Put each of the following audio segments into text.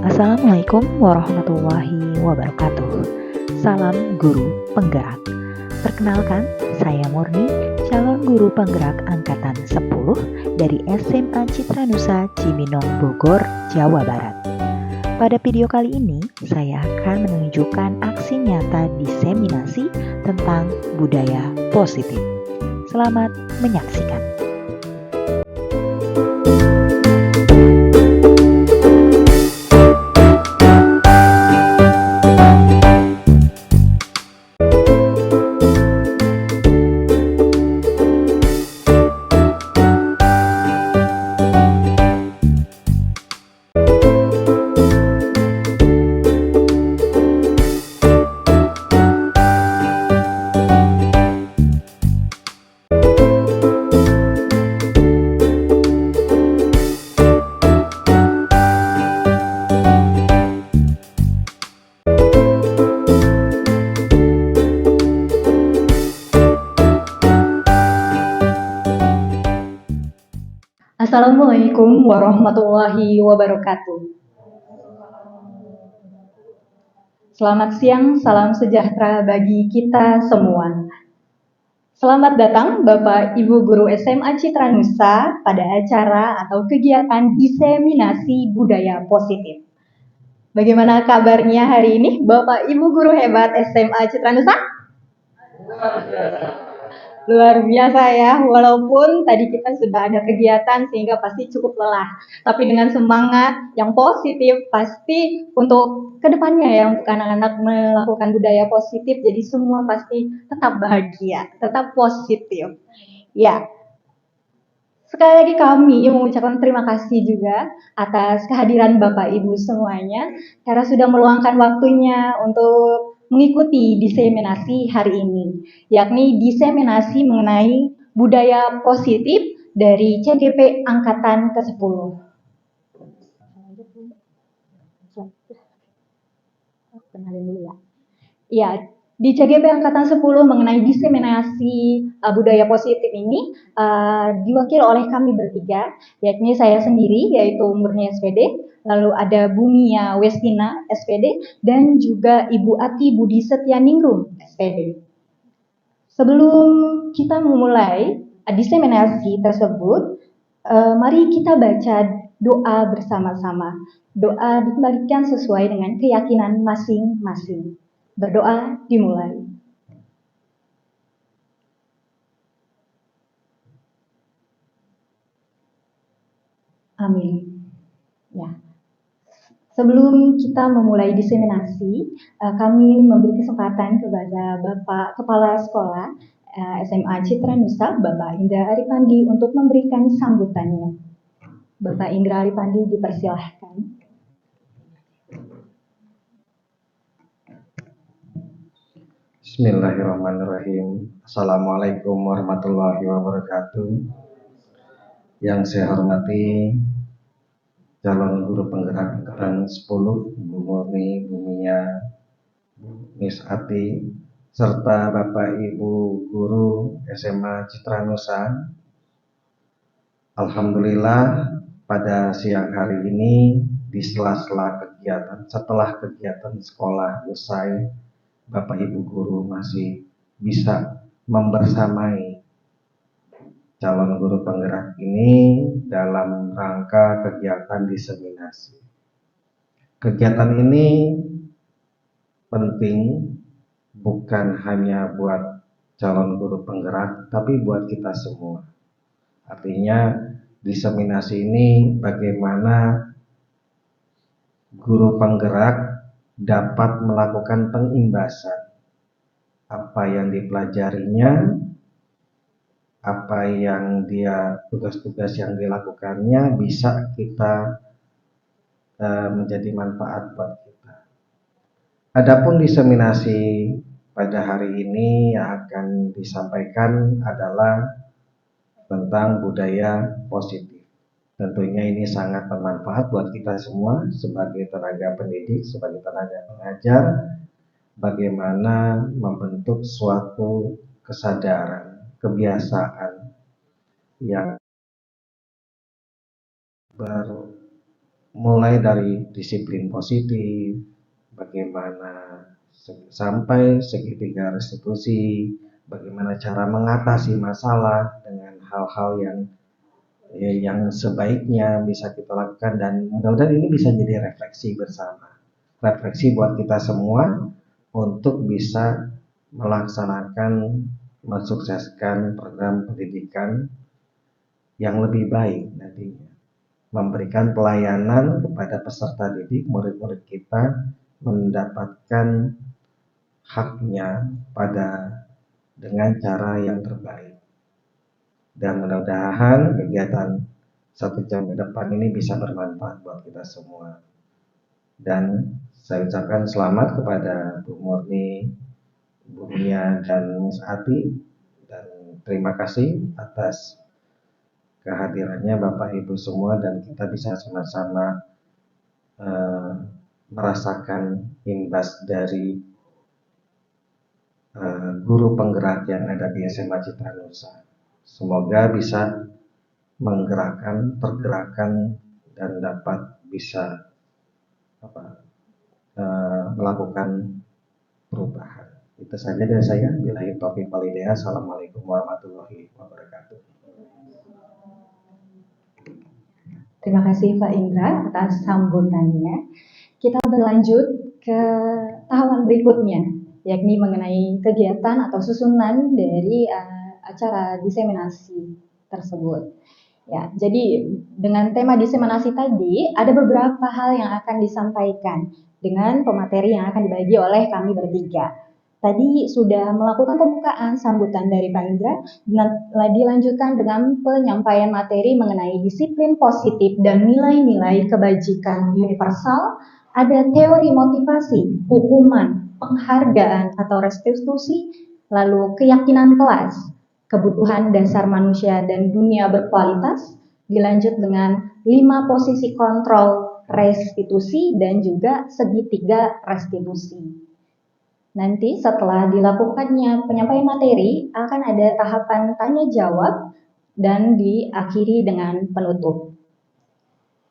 Assalamualaikum warahmatullahi wabarakatuh. Salam guru penggerak. Perkenalkan, saya Murni, calon guru penggerak angkatan 10 dari SMA Citranusa Cibinong Bogor, Jawa Barat. Pada video kali ini, saya akan menunjukkan aksi nyata diseminasi tentang budaya positif. Selamat menyaksikan. Assalamualaikum warahmatullahi wabarakatuh. Selamat siang, salam sejahtera bagi kita semua. Selamat datang Bapak Ibu Guru SMA Citranusa pada acara atau kegiatan diseminasi budaya positif. Bagaimana kabarnya hari ini Bapak Ibu Guru hebat SMA Citranusa? Luar biasa ya, walaupun tadi kita sudah ada kegiatan sehingga pasti cukup lelah. Tapi dengan semangat yang positif, pasti untuk kedepannya ya, untuk anak-anak melakukan budaya positif, jadi semua pasti tetap bahagia, tetap positif. Ya, sekali lagi kami mengucapkan terima kasih juga atas kehadiran Bapak Ibu semuanya, karena sudah meluangkan waktunya untuk mengikuti diseminasi hari ini, yakni diseminasi mengenai budaya positif dari CGP Angkatan ke-10. Kenalin dulu ya. Ya, di CGP Angkatan 10 mengenai diseminasi budaya positif ini diwakili oleh kami bertiga, yakni saya sendiri yaitu Murni SPD, lalu ada Bumia Westina SPD, dan juga Ibu Ati Budi Setianingrum SPD. Sebelum kita memulai diseminasi tersebut, mari kita baca doa bersama-sama. Doa dikembalikan sesuai dengan keyakinan masing-masing. Berdoa dimulai. Amin. Ya. Sebelum kita memulai diseminasi, kami memberi kesempatan kepada Bapak Kepala Sekolah SMA Citranusa, Bapak Indra Aripandi, untuk memberikan sambutannya. Bapak Indra Aripandi, dipersilahkan. Bismillahirrahmanirrahim. Assalamualaikum warahmatullahi wabarakatuh. Yang saya hormati calon guru penggerak angkatan 10, Bu Murni, Bu Mia, Miss Ati, serta Bapak Ibu guru SMA Citranusa. Alhamdulillah pada siang hari ini di sela-sela kegiatan, setelah kegiatan sekolah usai, Bapak Ibu guru masih bisa membersamai calon guru penggerak ini dalam rangka kegiatan diseminasi. Kegiatan ini penting bukan hanya buat calon guru penggerak, tapi buat kita semua. Artinya diseminasi ini bagaimana guru penggerak dapat melakukan pengimbasan apa yang dipelajarinya, apa yang tugas-tugas yang dilakukannya bisa kita menjadi manfaat buat kita. Adapun diseminasi pada hari ini yang akan disampaikan adalah tentang budaya positif. Tentunya ini sangat bermanfaat buat kita semua sebagai tenaga pendidik, sebagai tenaga pengajar, bagaimana membentuk suatu kesadaran, kebiasaan yang mulai dari disiplin positif, bagaimana sampai segitiga restitusi, bagaimana cara mengatasi masalah dengan hal-hal yang sebaiknya bisa kita lakukan, dan mudah-mudahan ini bisa jadi refleksi bersama, refleksi buat kita semua untuk bisa melaksanakan, mensukseskan program pendidikan yang lebih baik nantinya, memberikan pelayanan kepada peserta didik, murid-murid kita mendapatkan haknya dengan cara yang terbaik. Dan mudah-mudahan kegiatan 1 jam ke depan ini bisa bermanfaat buat kita semua. Dan saya ucapkan selamat kepada Bu Murni, Bu Mia, dan Miss Ati, dan terima kasih atas kehadirannya Bapak Ibu semua, dan kita bisa sama-sama merasakan imbas dari guru penggerak yang ada di SMA Citra Nusa. Semoga bisa menggerakkan pergerakan dan dapat bisa melakukan perubahan. Itu saja dari saya. Billahi taufiq wal hidayah. Assalamualaikum warahmatullahi wabarakatuh. Terima kasih Pak Indra atas sambutannya. Kita berlanjut ke tahapan berikutnya, yakni mengenai kegiatan atau susunan dari acara diseminasi tersebut. Ya, jadi dengan tema diseminasi tadi ada beberapa hal yang akan disampaikan dengan pemateri yang akan dibagi oleh kami bertiga. Tadi sudah melakukan pembukaan sambutan dari Pak Indra, dilanjutkan dengan penyampaian materi mengenai disiplin positif dan nilai-nilai kebajikan universal, ada teori motivasi, hukuman, penghargaan atau restitusi, lalu keyakinan kelas, kebutuhan dasar manusia dan dunia berkualitas, dilanjut dengan 5 posisi kontrol restitusi dan juga segitiga restitusi. Nanti setelah dilakukannya penyampaian materi, akan ada tahapan tanya jawab dan diakhiri dengan penutup.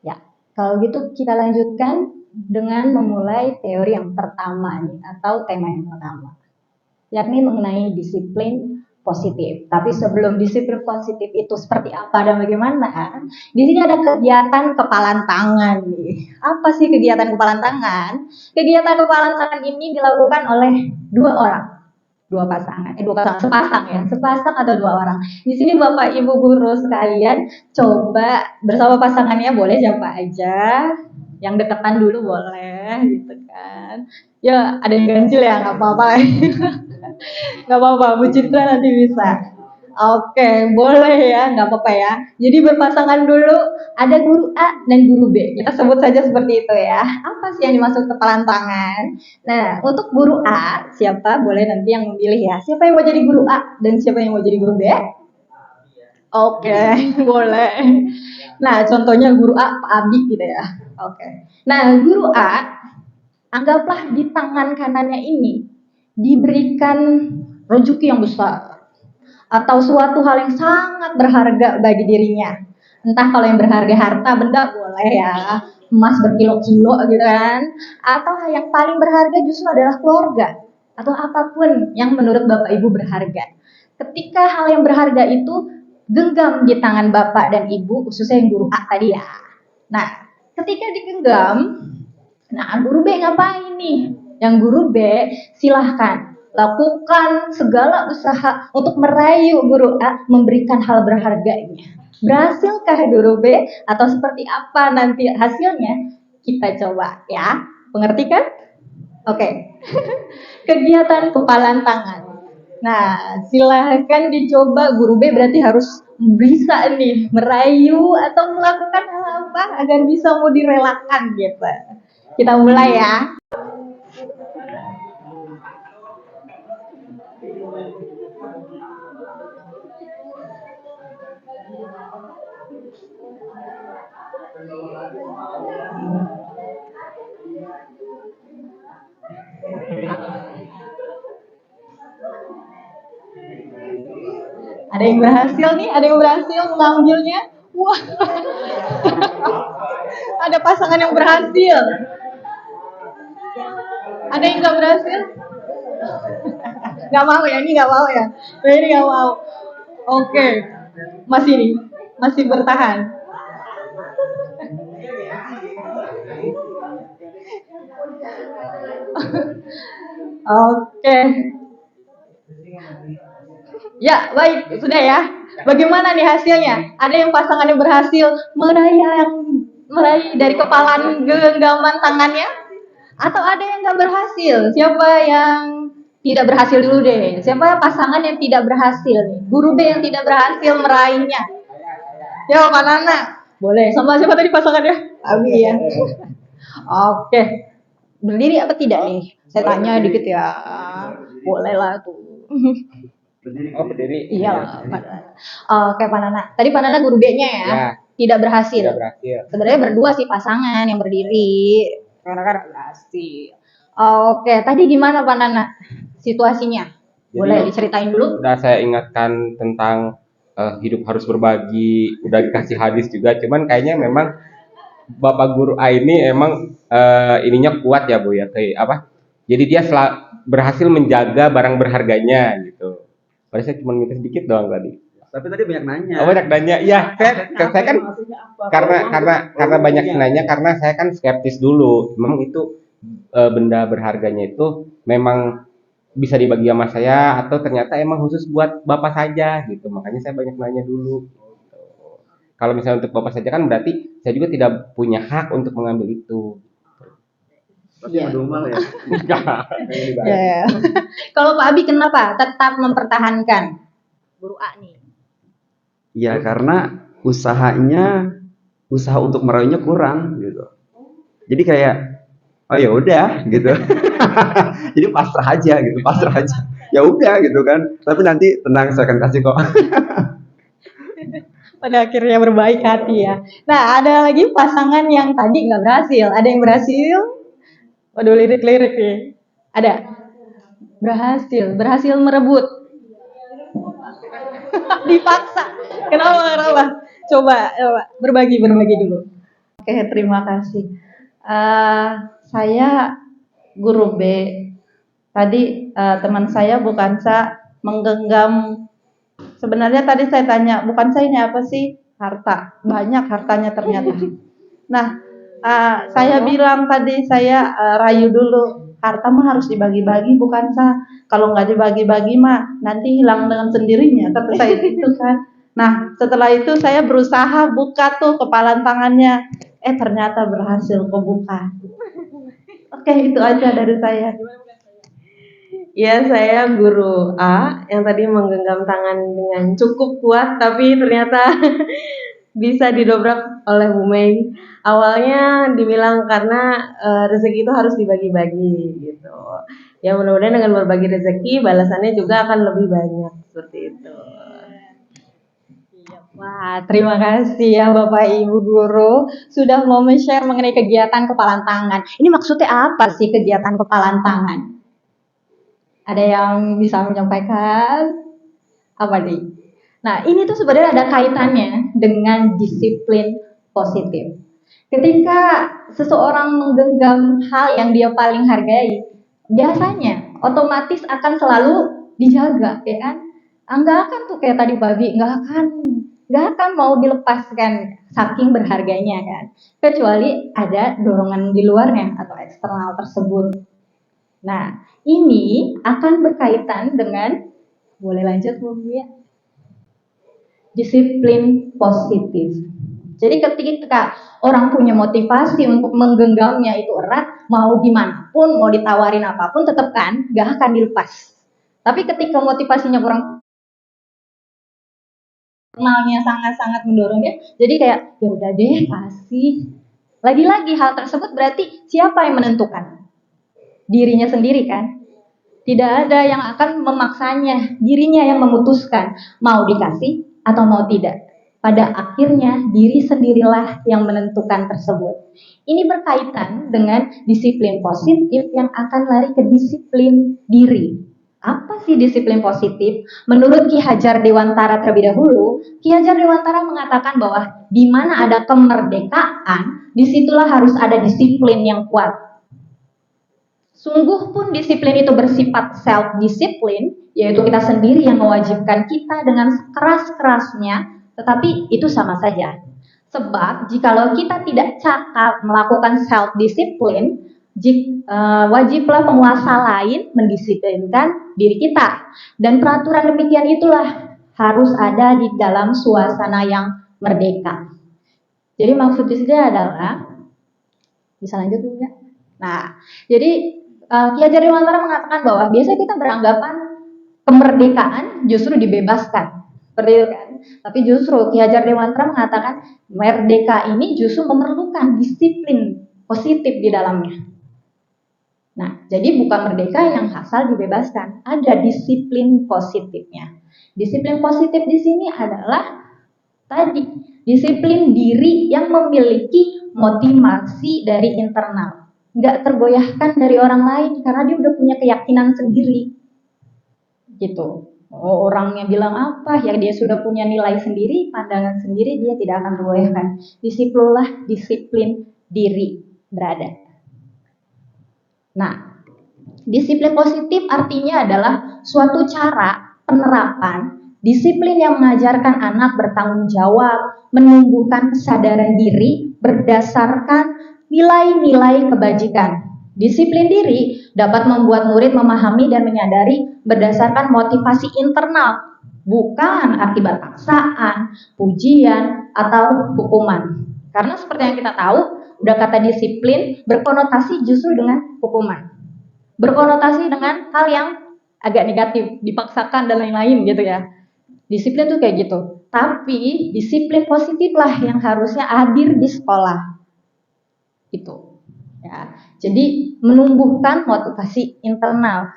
Ya, kalau gitu kita lanjutkan dengan memulai teori yang pertama atau tema yang pertama, yakni mengenai disiplin positif. Tapi sebelum disiplin positif itu seperti apa dan bagaimana, di sini ada kegiatan kepalan tangan nih. Apa sih kegiatan kepalan tangan? Kegiatan kepalan tangan ini dilakukan oleh 2 orang, 2 pasangan, sepasang atau 2 orang. Di sini Bapak Ibu guru sekalian coba bersama pasangannya, boleh siapa aja, yang deketan dulu boleh gitu kan. Ya ada yang ganjil ya, nggak apa-apa. Nggak apa-apa, Bu Citra nanti bisa. Oke, boleh ya, nggak apa-apa ya. Jadi berpasangan dulu, ada guru A dan guru B. Kita sebut saja seperti itu ya. Apa sih yang dimaksud kepalan tangan? Nah, untuk guru A, siapa? Boleh nanti yang memilih ya. Siapa yang mau jadi guru A dan siapa yang mau jadi guru B? Oke, boleh. Nah, contohnya guru A, Pak Abi gitu ya. Oke. Nah, guru A, anggaplah di tangan kanannya ini diberikan rezeki yang besar atau suatu hal yang sangat berharga bagi dirinya. Entah kalau yang berharga harta benda boleh ya, emas berkilo-kilo gitu kan, atau yang paling berharga justru adalah keluarga atau apapun yang menurut Bapak Ibu berharga. Ketika hal yang berharga itu genggam di tangan Bapak dan Ibu, khususnya yang guru A tadi ya. Nah, ketika digenggam, nah guru B ngapain nih? Yang guru B silahkan lakukan segala usaha untuk merayu guru A memberikan hal berharganya. Berhasilkah guru B atau seperti apa nanti hasilnya? Kita coba ya. Mengerti kan? Oke. Kegiatan kepalan tangan. Nah, silahkan dicoba. Guru B berarti harus bisa nih merayu atau melakukan hal apa agar bisa mau direlakan gitu. Kita mulai ya. Ada yang berhasil nih, ada yang berhasil mengambilnya. Wah. Ada pasangan yang berhasil. Ada yang nggak berhasil? Nggak mau ya, ini nggak mau ya. Ini nggak mau. Oke, masih nih, masih bertahan. Oke, ya baik, sudah ya. Bagaimana nih hasilnya? Ada yang pasangannya berhasil meraih dari kepalan genggaman tangannya? Atau ada yang nggak berhasil? Siapa yang tidak berhasil dulu deh? Siapa pasangan yang tidak berhasil nih? Guru B yang tidak berhasil meraihnya. Ya, Pak Nana. Boleh. Sama siapa tadi pasangannya? Abi ya. Oke. Berdiri apa tidak nih? Saya tanya dikit ya. Boleh lah tuh. Oh, berdiri. Iya. Oke, Pak Nana. Tadi Pak Nana guru B-nya ya. Ya. Tidak berhasil. Tidak berhasil. Sebenarnya berdua sih pasangan yang berdiri. Karena kan berhasil. Oke, tadi gimana Pak Nana situasinya? Boleh diceritain dulu? Udah saya ingatkan tentang hidup harus berbagi, udah dikasih hadis juga, cuman kayaknya memang Bapak Guru A ini emang ininya kuat ya Bu ya, kayak apa? Jadi dia berhasil menjaga barang berharganya gitu. Padahal saya cuma minta sedikit doang tadi. Tapi tadi banyak nanya. Oh, banyak nanya. Ya, saya kan karena banyak nanya karena saya kan skeptis dulu. Memang itu benda berharganya itu memang bisa dibagi sama saya atau ternyata emang khusus buat Bapak saja gitu. Makanya saya banyak nanya dulu. Kalau misalnya untuk Bapak saja kan berarti saya juga tidak punya hak untuk mengambil itu. Pasti ngedumel ya. Enggak. Ya. Kalau Pak Abi kenapa tetap mempertahankan Guru A nih? Ya karena usaha untuk meraihnya kurang gitu. Jadi kayak oh ya udah gitu. Jadi pasrah aja. Ya udah gitu kan. Tapi nanti tenang saya akan kasih kok. Pada akhirnya berbaik hati ya. Nah, ada lagi pasangan yang tadi nggak berhasil. Ada yang berhasil? Waduh, lirik-lirik nih. Ada. Berhasil merebut. Dipaksa. Kenapa? Coba berbagi dulu. Oke, terima kasih. Saya Guru B. Tadi teman saya Bukansa menggenggam. Sebenarnya tadi saya tanya, Bukansa ini apa sih? Harta. Banyak hartanya ternyata. Nah, saya bilang tadi saya rayu dulu. Harta mah harus dibagi-bagi, Bukansa. Kalau nggak dibagi-bagi mah nanti hilang dengan sendirinya. Kata saya itu kan. Nah, setelah itu saya berusaha buka tuh kepalan tangannya. Ternyata berhasil kebuka. Oke, itu aja dari saya. Ya, saya Guru A yang tadi menggenggam tangan dengan cukup kuat, tapi ternyata bisa didobrak oleh Bu Mei. Awalnya dibilang karena rezeki itu harus dibagi-bagi gitu. Ya mudah-mudahan dengan berbagi rezeki balasannya juga akan lebih banyak seperti itu. Wah, terima kasih ya Bapak Ibu Guru sudah mau share mengenai kegiatan kepalan tangan. Ini maksudnya apa sih kegiatan kepalan tangan? Ada yang bisa menyampaikan? Apa nih? Nah, ini tuh sebenarnya ada kaitannya dengan disiplin positif. Ketika seseorang menggenggam hal yang dia paling hargai, biasanya otomatis akan selalu dijaga, ya kan? Enggak akan tuh kayak tadi babi, nggak akan mau dilepaskan saking berharganya kan, kecuali ada dorongan di luarnya atau eksternal tersebut. Nah, ini akan berkaitan dengan, boleh lanjut Bu ya, disiplin positif. Jadi ketika orang punya motivasi untuk menggenggamnya itu erat, mau gimana pun, mau ditawarin apapun tetap kan nggak akan dilepas. Tapi ketika motivasinya kurang, kenalnya sangat-sangat mendorongnya, jadi kayak ya udah deh kasih. Lagi-lagi hal tersebut berarti siapa yang menentukan? Dirinya sendiri kan? Tidak ada yang akan memaksanya, dirinya yang memutuskan mau dikasih atau mau tidak. Pada akhirnya diri sendirilah yang menentukan tersebut. Ini berkaitan dengan disiplin positif yang akan lari ke disiplin diri. Apa sih disiplin positif? Menurut Ki Hajar Dewantara terlebih dahulu, Ki Hajar Dewantara mengatakan bahwa di mana ada kemerdekaan, disitulah harus ada disiplin yang kuat. Sungguh pun disiplin itu bersifat self-disiplin, yaitu kita sendiri yang mewajibkan kita dengan sekeras-kerasnya, tetapi itu sama saja. Sebab jikalau kita tidak cakap melakukan self-disiplin, wajiblah penguasa lain mendisiplinkan diri kita. Dan peraturan demikian itulah harus ada di dalam suasana yang merdeka. Jadi maksud di sini adalah, bisa lanjut dulu ya? Nah, jadi Ki Hajar Dewantara mengatakan bahwa biasanya kita beranggapan kemerdekaan justru dibebaskan, seperti itu kan. Tapi justru Ki Hajar Dewantara mengatakan merdeka ini justru memerlukan disiplin positif di dalamnya. Nah, jadi bukan merdeka yang asal dibebaskan, ada disiplin positifnya. Disiplin positif di sini adalah tadi disiplin diri yang memiliki motivasi dari internal, nggak tergoyahkan dari orang lain karena dia udah punya keyakinan sendiri, gitu. Orangnya bilang apa, ya dia sudah punya nilai sendiri, pandangan sendiri, dia tidak akan tergoyahkan. Disiplin diri berada. Nah, disiplin positif artinya adalah suatu cara penerapan disiplin yang mengajarkan anak bertanggung jawab, menumbuhkan kesadaran diri berdasarkan nilai-nilai kebajikan. Disiplin diri dapat membuat murid memahami dan menyadari berdasarkan motivasi internal, bukan akibat paksaan, pujian, atau hukuman. Karena seperti yang kita tahu, udah kata disiplin berkonotasi justru dengan hukuman. Berkonotasi dengan hal yang agak negatif, dipaksakan dan lain-lain gitu ya. Disiplin tuh kayak gitu. Tapi disiplin positif lah yang harusnya hadir di sekolah. Itu. Ya. Jadi menumbuhkan motivasi internal.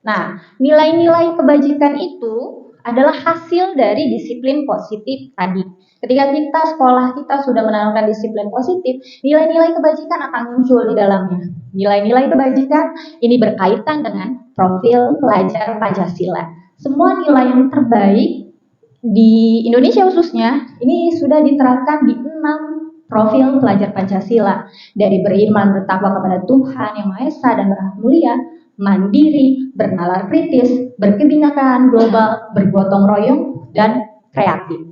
Nah, nilai-nilai kebajikan itu adalah hasil dari disiplin positif tadi. Ketika kita sekolah kita sudah menanamkan disiplin positif, nilai-nilai kebajikan akan muncul di dalamnya. Nilai-nilai kebajikan ini berkaitan dengan profil pelajar Pancasila. Semua nilai yang terbaik di Indonesia khususnya ini sudah diterapkan di 6 profil pelajar Pancasila, dari beriman bertakwa kepada Tuhan Yang Maha Esa dan berhak mulia, mandiri, bernalar kritis, berkebinekaan global, bergotong royong, dan kreatif.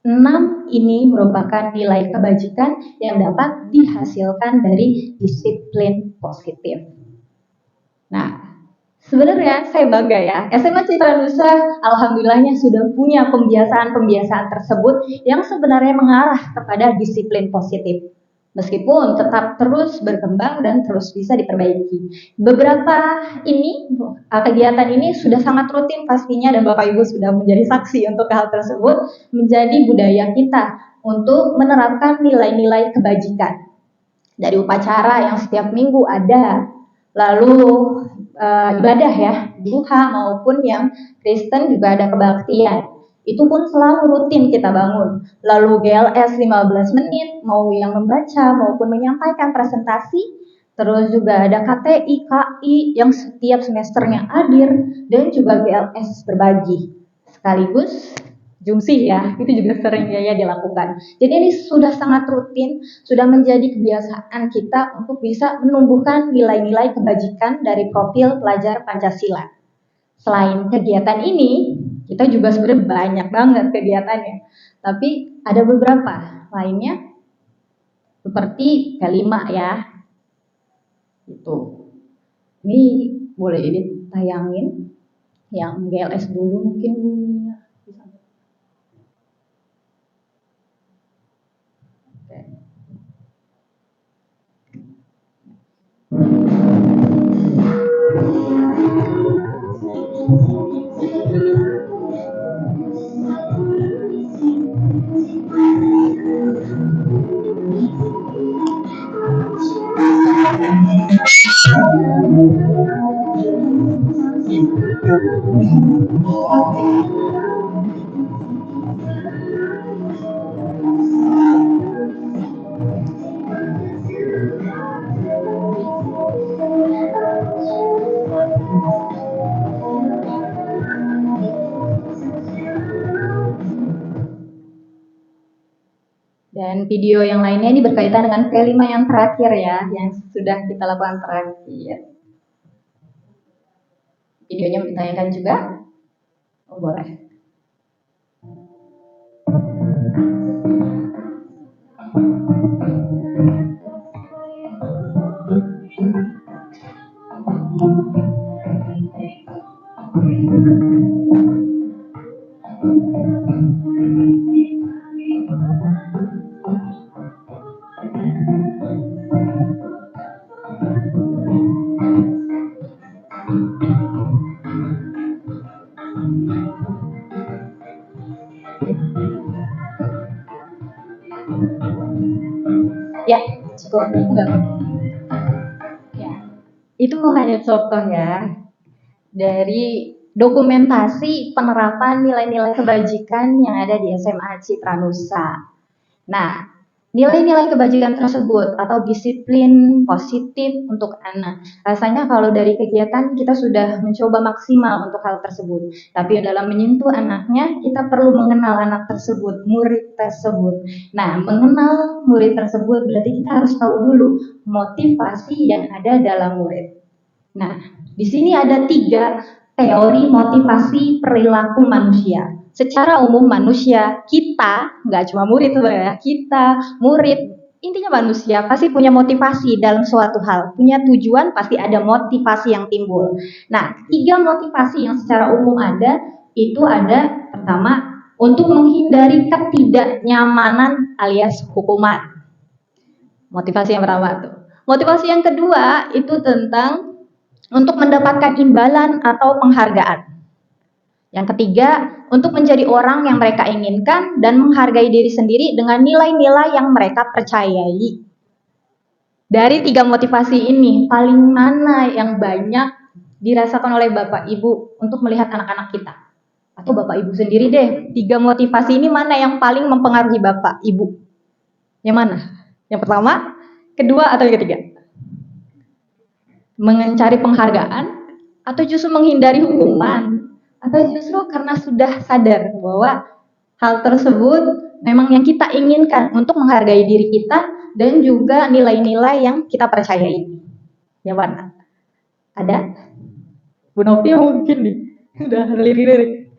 6 ini merupakan nilai kebajikan yang dapat dihasilkan dari disiplin positif. Nah, sebenarnya saya bangga ya, SMA Citra Nusa alhamdulillahnya sudah punya pembiasaan-pembiasaan tersebut yang sebenarnya mengarah kepada disiplin positif. Meskipun tetap terus berkembang dan terus bisa diperbaiki. Beberapa kegiatan ini sudah sangat rutin pastinya dan Bapak Ibu sudah menjadi saksi untuk hal tersebut, menjadi budaya kita untuk menerapkan nilai-nilai kebajikan. Dari upacara yang setiap minggu ada, lalu ibadah ya, duha maupun yang Kristen juga ada kebaktian. Itu pun selalu rutin kita bangun. Lalu GLS 15 menit, mau yang membaca maupun menyampaikan presentasi. Terus juga ada KTI, KI yang setiap semesternya hadir, dan juga GLS berbagi. Sekaligus jumsih ya, itu juga sering ya dilakukan. Jadi ini sudah sangat rutin, sudah menjadi kebiasaan kita untuk bisa menumbuhkan nilai-nilai kebajikan dari profil pelajar Pancasila. Selain kegiatan ini, kita juga sebenarnya banyak banget kegiatannya. Tapi ada beberapa lainnya, seperti kelima ya. Itu. Ini boleh ditayangin yang GLS dulu mungkin. Dan video yang lainnya ini berkaitan dengan P5 yang terakhir ya, yang sudah kita lakukan terakhir. Videonya mau ditanyakan juga? Oh, boleh. Ya, cukup. Enggak. Ya, itu hanya contoh ya dari dokumentasi penerapan nilai-nilai kebajikan yang ada di SMA Citra Nusa. Nah, nilai-nilai kebajikan tersebut atau disiplin positif untuk anak. Rasanya kalau dari kegiatan kita sudah mencoba maksimal untuk hal tersebut. Tapi dalam menyentuh anaknya, kita perlu mengenal anak tersebut, murid tersebut. Nah, mengenal murid tersebut berarti kita harus tahu dulu motivasi yang ada dalam murid. Nah, di sini ada 3 teori motivasi perilaku manusia. Secara umum manusia, kita, nggak cuma murid sebenarnya, kita, murid, intinya manusia pasti punya motivasi dalam suatu hal. Punya tujuan, pasti ada motivasi yang timbul. Nah, 3 motivasi yang secara umum ada, itu ada pertama, untuk menghindari ketidaknyamanan alias hukuman. Motivasi yang pertama tuh. Motivasi yang kedua, itu tentang untuk mendapatkan imbalan atau penghargaan. Yang ketiga, untuk menjadi orang yang mereka inginkan dan menghargai diri sendiri dengan nilai-nilai yang mereka percayai. Dari 3 motivasi ini, paling mana yang banyak dirasakan oleh Bapak Ibu untuk melihat anak-anak kita? Atau Bapak Ibu sendiri deh, 3 motivasi ini mana yang paling mempengaruhi Bapak Ibu? Yang mana? Yang pertama, kedua, atau yang ketiga? Mencari penghargaan, atau justru menghindari hukuman? Atau justru karena sudah sadar bahwa hal tersebut memang yang kita inginkan untuk menghargai diri kita dan juga nilai-nilai yang kita percayai. Yang mana? Ada? Bu Novi mungkin nih. Udah lirik-lirik.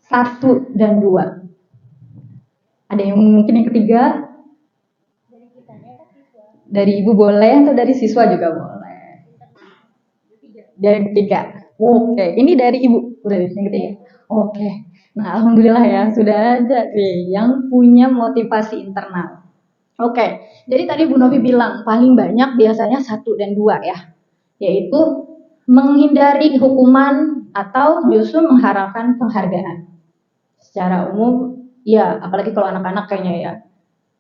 1 dan 2. Ada yang mungkin yang ketiga? Dari ibu boleh atau dari siswa juga boleh? Dari ketiga. Oke, ini dari ibu. Udah yang ketiga. Oke. Nah, alhamdulillah ya sudah ada nih yang punya motivasi internal. Oke. Jadi tadi Bu Novi bilang paling banyak biasanya 1 dan 2 ya. Yaitu menghindari hukuman atau justru mengharapkan penghargaan. Secara umum, ya apalagi kalau anak-anak kayaknya ya.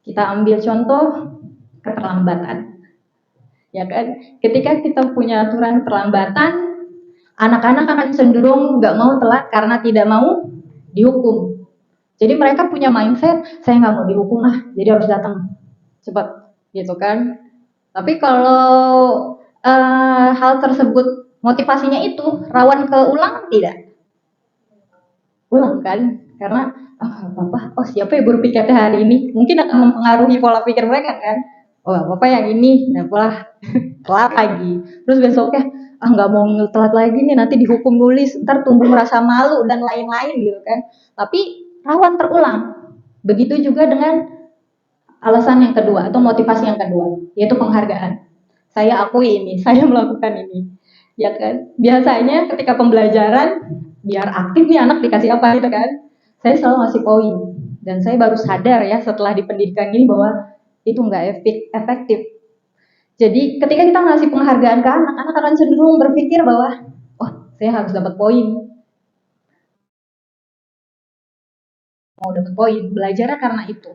Kita ambil contoh keterlambatan. Ya kan? Ketika kita punya aturan keterlambatan, anak-anak akan cenderung nggak mau telat karena tidak mau dihukum. Jadi mereka punya mindset, saya nggak mau dihukum jadi harus datang cepat, gitu kan? Tapi kalau hal tersebut motivasinya itu rawan keulang tidak? Ulang kan? Karena siapa yang berpikirnya hari ini? Mungkin akan mempengaruhi pola pikir mereka kan? Bapak yang ini, nah pola telat lagi. Terus besoknya nggak mau telat lagi nih, nanti dihukum nulis, ntar tumbuh rasa malu dan lain-lain gitu kan. Tapi rawan terulang. Begitu juga dengan alasan yang kedua atau motivasi yang kedua, yaitu penghargaan. Saya akui ini, saya melakukan ini. Ya kan? Biasanya ketika pembelajaran, biar aktif nih anak dikasih apa gitu kan. Saya selalu ngasih poin. Dan saya baru sadar ya setelah di pendidikan ini bahwa itu nggak efektif. Jadi ketika kita ngasih penghargaan ke anak, anak akan cenderung berpikir bahwa, saya harus dapat poin. Mau dapat poin, belajar karena itu.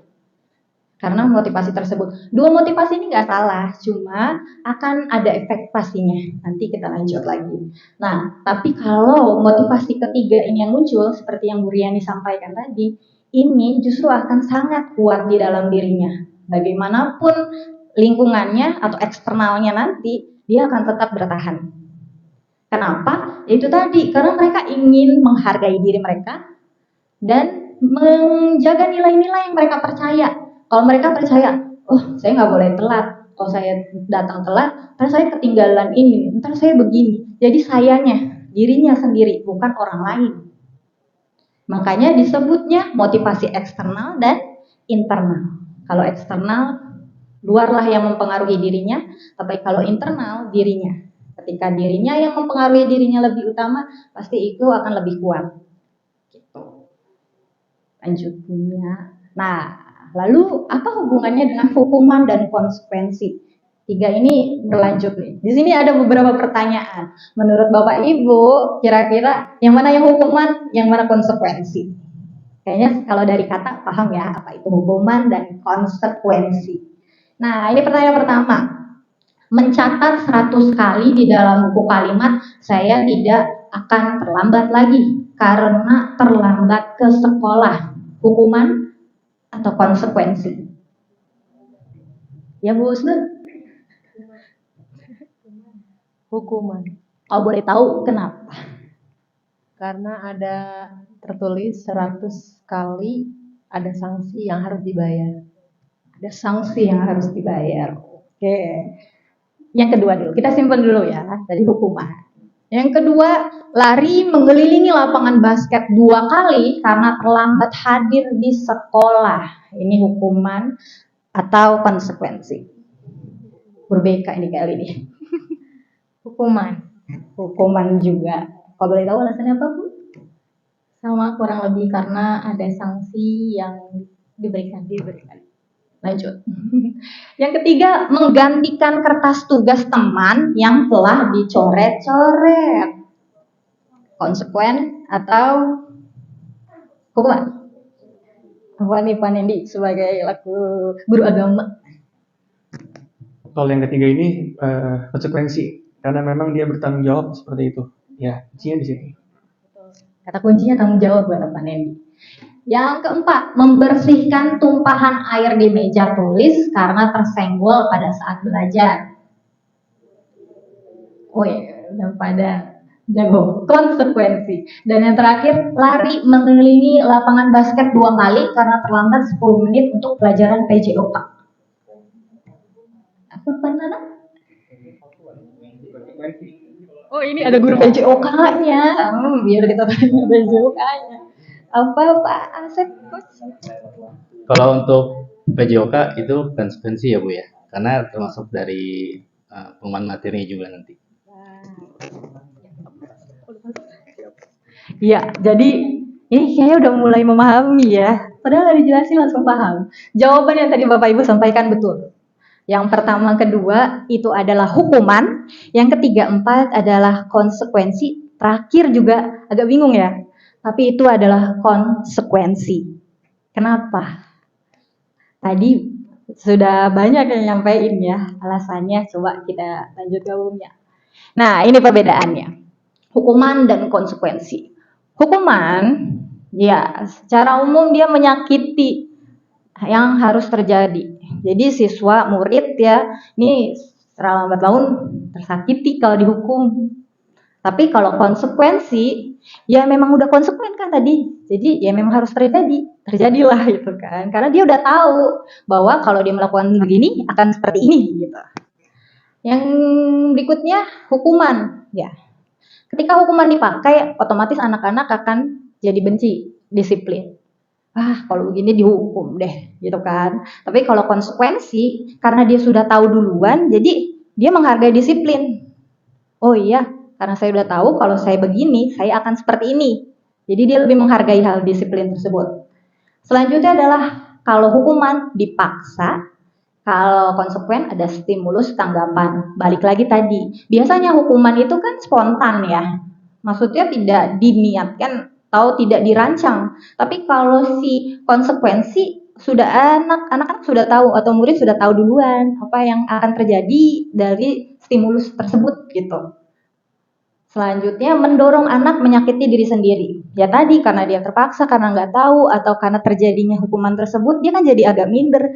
Karena motivasi tersebut. 2 motivasi ini nggak salah, cuma akan ada efek pastinya. Nanti kita lanjut lagi. Nah, tapi kalau motivasi ketiga ini yang muncul, seperti yang Bu Riani sampaikan tadi, ini justru akan sangat kuat di dalam dirinya. Bagaimanapun lingkungannya atau eksternalnya nanti, dia akan tetap bertahan. Kenapa? Itu tadi, karena mereka ingin menghargai diri mereka dan menjaga nilai-nilai yang mereka percaya. Kalau mereka percaya, oh saya nggak boleh telat. Kalau saya datang telat, ntar saya ketinggalan ini, ntar saya begini. Jadi sayanya, dirinya sendiri, bukan orang lain. Makanya disebutnya motivasi eksternal dan internal. Kalau eksternal, luarlah yang mempengaruhi dirinya, tapi kalau internal, dirinya. Ketika dirinya yang mempengaruhi dirinya lebih utama, pasti itu akan lebih kuat. Gitu. Lanjutnya. Nah, lalu apa hubungannya dengan hukuman dan konsekuensi? Tiga ini berlanjut nih. Di sini ada beberapa pertanyaan. Menurut Bapak Ibu, kira-kira yang mana yang hukuman, yang mana konsekuensi? Kayaknya kalau dari kata paham ya apa itu hukuman dan konsekuensi. Nah, ini pertanyaan pertama. Mencatat 100 kali di dalam buku kalimat, saya tidak akan terlambat lagi karena terlambat ke sekolah. Hukuman atau konsekuensi? Ya Bu Usnul? Hukuman. Kalau boleh tahu kenapa? Karena ada tertulis 100 kali ada sanksi yang harus dibayar. Ada sanksi yang harus dibayar. Oke. Yang kedua dulu, kita simpan dulu ya dari hukuman. Yang kedua, lari mengelilingi lapangan basket 2 kali karena terlambat hadir di sekolah. Ini hukuman atau konsekuensi? Berbeda ini kali ini. Hukuman. Hukuman juga. Kalau boleh tahu alasannya apa, Bu? Sama kurang lebih karena ada sanksi yang diberikan. Lanjut. Yang ketiga, menggantikan kertas tugas teman yang telah dicoret-coret. Konsekuen atau hukuman? Apa nih Pak Nendi sebagai laku guru agama? Kalau yang ketiga ini konsekuensi, karena memang dia bertanggung jawab seperti itu. Ya, kuncinya di situ. Kata kuncinya tanggung jawab buat Pak Nendi. Yang keempat, membersihkan tumpahan air di meja tulis karena tersenggol pada saat belajar. Oh ya, udah pada jago. Konsekuensi. Dan yang terakhir, lari mengelilingi lapangan basket 2 kali karena terlambat 10 menit untuk pelajaran PJOK. Apa Nana? Oh ini ada guru PJOK-nya. Biar kita tanya PJOK-nya. Apa Pak Asep? Kalau untuk PJOK itu konsekuensi ya Bu ya, karena termasuk dari pengumuman materi juga nanti. Iya, jadi ini kayaknya udah mulai memahami ya. Padahal nggak dijelasin langsung paham. Jawaban yang tadi Bapak Ibu sampaikan betul. Yang pertama, kedua itu adalah hukuman. Yang ketiga, empat adalah konsekuensi. Terakhir juga agak bingung ya. Tapi itu adalah konsekuensi. Kenapa? Tadi sudah banyak yang nyampein ya alasannya. Coba kita lanjut gabungnya. Nah, ini perbedaannya. Hukuman dan konsekuensi. Hukuman, ya secara umum dia menyakiti yang harus terjadi. Jadi siswa, murid ya, ini secara lambat laun tersakiti kalau dihukum. Tapi kalau konsekuensi, ya memang udah konsekuen kan tadi. Jadi ya memang harus terjadilah gitu kan. Karena dia udah tahu bahwa kalau dia melakukan begini akan seperti ini gitu. Yang berikutnya hukuman, ya. Ketika hukuman dipakai, otomatis anak-anak akan jadi benci disiplin. Kalau begini dihukum deh, gitu kan. Tapi kalau konsekuensi, karena dia sudah tahu duluan, jadi dia menghargai disiplin. Oh iya, karena saya udah tahu kalau saya begini, saya akan seperti ini. Jadi dia lebih menghargai hal disiplin tersebut. Selanjutnya adalah kalau hukuman dipaksa, kalau konsekuen ada stimulus tanggapan. Balik lagi tadi, biasanya hukuman itu kan spontan ya. Maksudnya tidak diniatkan atau tidak dirancang. Tapi kalau si konsekuensi sudah anak-anak sudah tahu atau murid sudah tahu duluan apa yang akan terjadi dari stimulus tersebut gitu. Selanjutnya mendorong anak menyakiti diri sendiri. Ya tadi karena dia terpaksa, karena nggak tahu atau karena terjadinya hukuman tersebut, dia kan jadi agak minder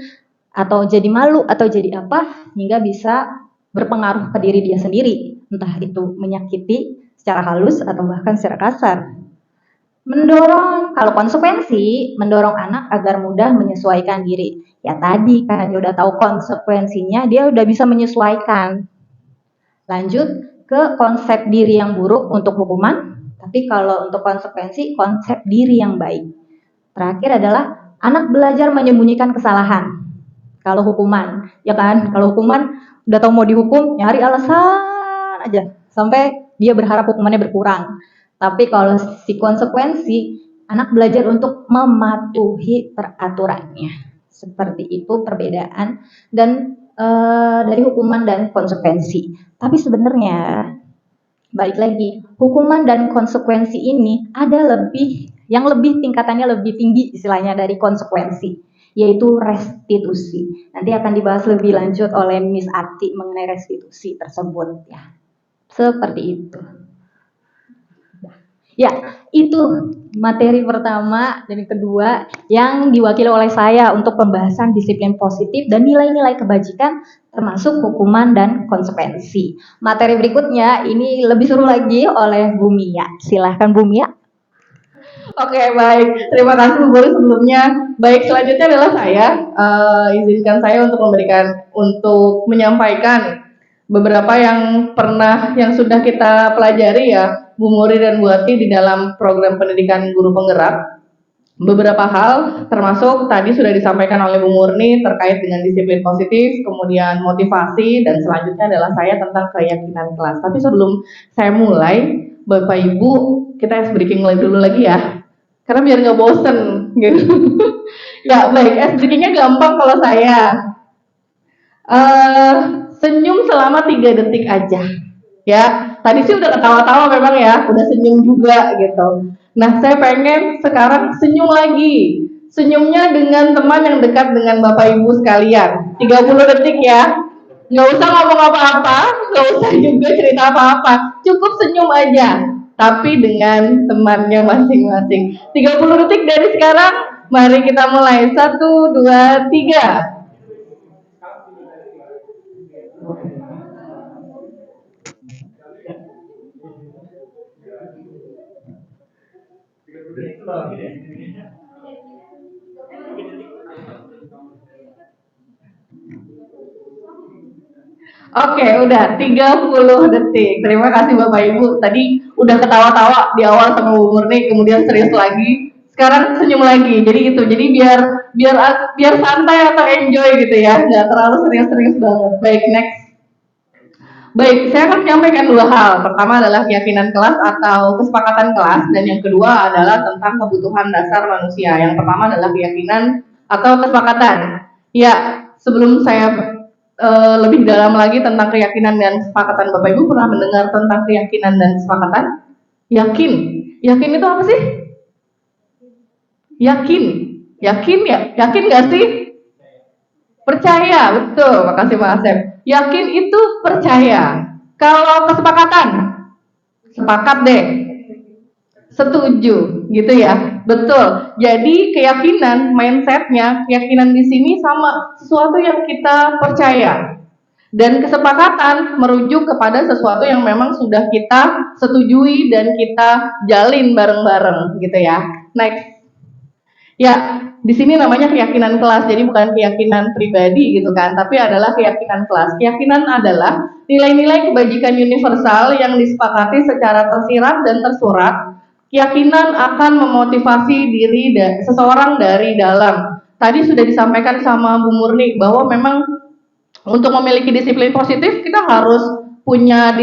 atau jadi malu atau jadi apa hingga bisa berpengaruh ke diri dia sendiri. Entah itu menyakiti secara halus atau bahkan secara kasar. Kalau konsekuensi, mendorong anak agar mudah menyesuaikan diri. Ya tadi, karena dia udah tahu konsekuensinya, dia udah bisa menyesuaikan. Lanjut ke konsep diri yang buruk untuk hukuman, tapi kalau untuk konsekuensi, konsep diri yang baik. Terakhir adalah anak belajar menyembunyikan kesalahan. Kalau hukuman, ya kan? Kalau hukuman udah tahu mau dihukum, nyari alasan aja sampai dia berharap hukumannya berkurang. Tapi kalau si konsekuensi, anak belajar untuk mematuhi peraturannya. Seperti itu perbedaan dan dari hukuman dan konsekuensi. Tapi sebenarnya balik lagi, hukuman dan konsekuensi ini ada yang lebih tingkatannya lebih tinggi istilahnya dari konsekuensi, yaitu restitusi. Nanti akan dibahas lebih lanjut oleh Miss Ati mengenai restitusi tersebut ya. Seperti itu. Ya, itu materi pertama dan kedua yang diwakili oleh saya untuk pembahasan disiplin positif dan nilai-nilai kebajikan termasuk hukuman dan konsekuensi. Materi berikutnya ini lebih seru lagi oleh Bu Mia. Silahkan Bu Mia. Oke, baik. Terima kasih Bu Boris sebelumnya. Baik, selanjutnya adalah saya. Izinkan saya untuk menyampaikan beberapa yang sudah kita pelajari ya, Bu Muri dan Bu Ati di dalam program pendidikan guru penggerak. Beberapa hal termasuk tadi sudah disampaikan oleh Bu Murni terkait dengan disiplin positif, kemudian motivasi, dan selanjutnya adalah saya tentang keyakinan kelas. Tapi sebelum saya mulai, Bapak Ibu, kita ice breaking dulu lagi ya, karena biar nggak bosen gitu. Ya baik, ice breakingnya gampang kalau saya. Senyum selama 3 detik aja. Ya, tadi sih udah ketawa-tawa memang ya, udah senyum juga gitu. Nah, saya pengen sekarang senyum lagi. Senyumnya dengan teman yang dekat dengan Bapak Ibu sekalian. 30 detik ya. Nggak usah ngomong apa-apa, nggak usah juga cerita apa-apa. Cukup senyum aja, tapi dengan temannya masing-masing. 30 detik dari sekarang, mari kita mulai. 1, 2, 3. Oke, udah 30 detik. Terima kasih Bapak Ibu. Tadi udah ketawa-tawa di awal sama Bu Murni, kemudian serius lagi. Sekarang senyum lagi. Jadi gitu. Jadi biar santai atau enjoy gitu ya. Nggak terlalu serius-serius banget. Baik, next. Baik, saya akan menyampaikan 2 hal. Pertama adalah keyakinan kelas atau kesepakatan kelas, dan yang kedua adalah tentang kebutuhan dasar manusia. Yang pertama adalah keyakinan atau kesepakatan. Ya, sebelum saya lebih dalam lagi tentang keyakinan dan kesepakatan, Bapak Ibu pernah mendengar tentang keyakinan dan kesepakatan? Yakin. Yakin itu apa sih? Yakin. Yakin ya? Yakin nggak sih? Percaya, betul. Makasih Pak Asep. Yakin itu percaya. Kalau kesepakatan, sepakat deh. Setuju, gitu ya. Betul. Jadi keyakinan, mindsetnya, keyakinan di sini sama sesuatu yang kita percaya. Dan kesepakatan merujuk kepada sesuatu yang memang sudah kita setujui dan kita jalin bareng-bareng, gitu ya. Next. Ya, di sini namanya keyakinan kelas, jadi bukan keyakinan pribadi gitu kan, tapi adalah keyakinan kelas. Keyakinan adalah nilai-nilai kebajikan universal yang disepakati secara tersirat dan tersurat. Keyakinan akan memotivasi seseorang dari dalam. Tadi sudah disampaikan sama Bu Murni bahwa memang untuk memiliki disiplin positif kita harus punya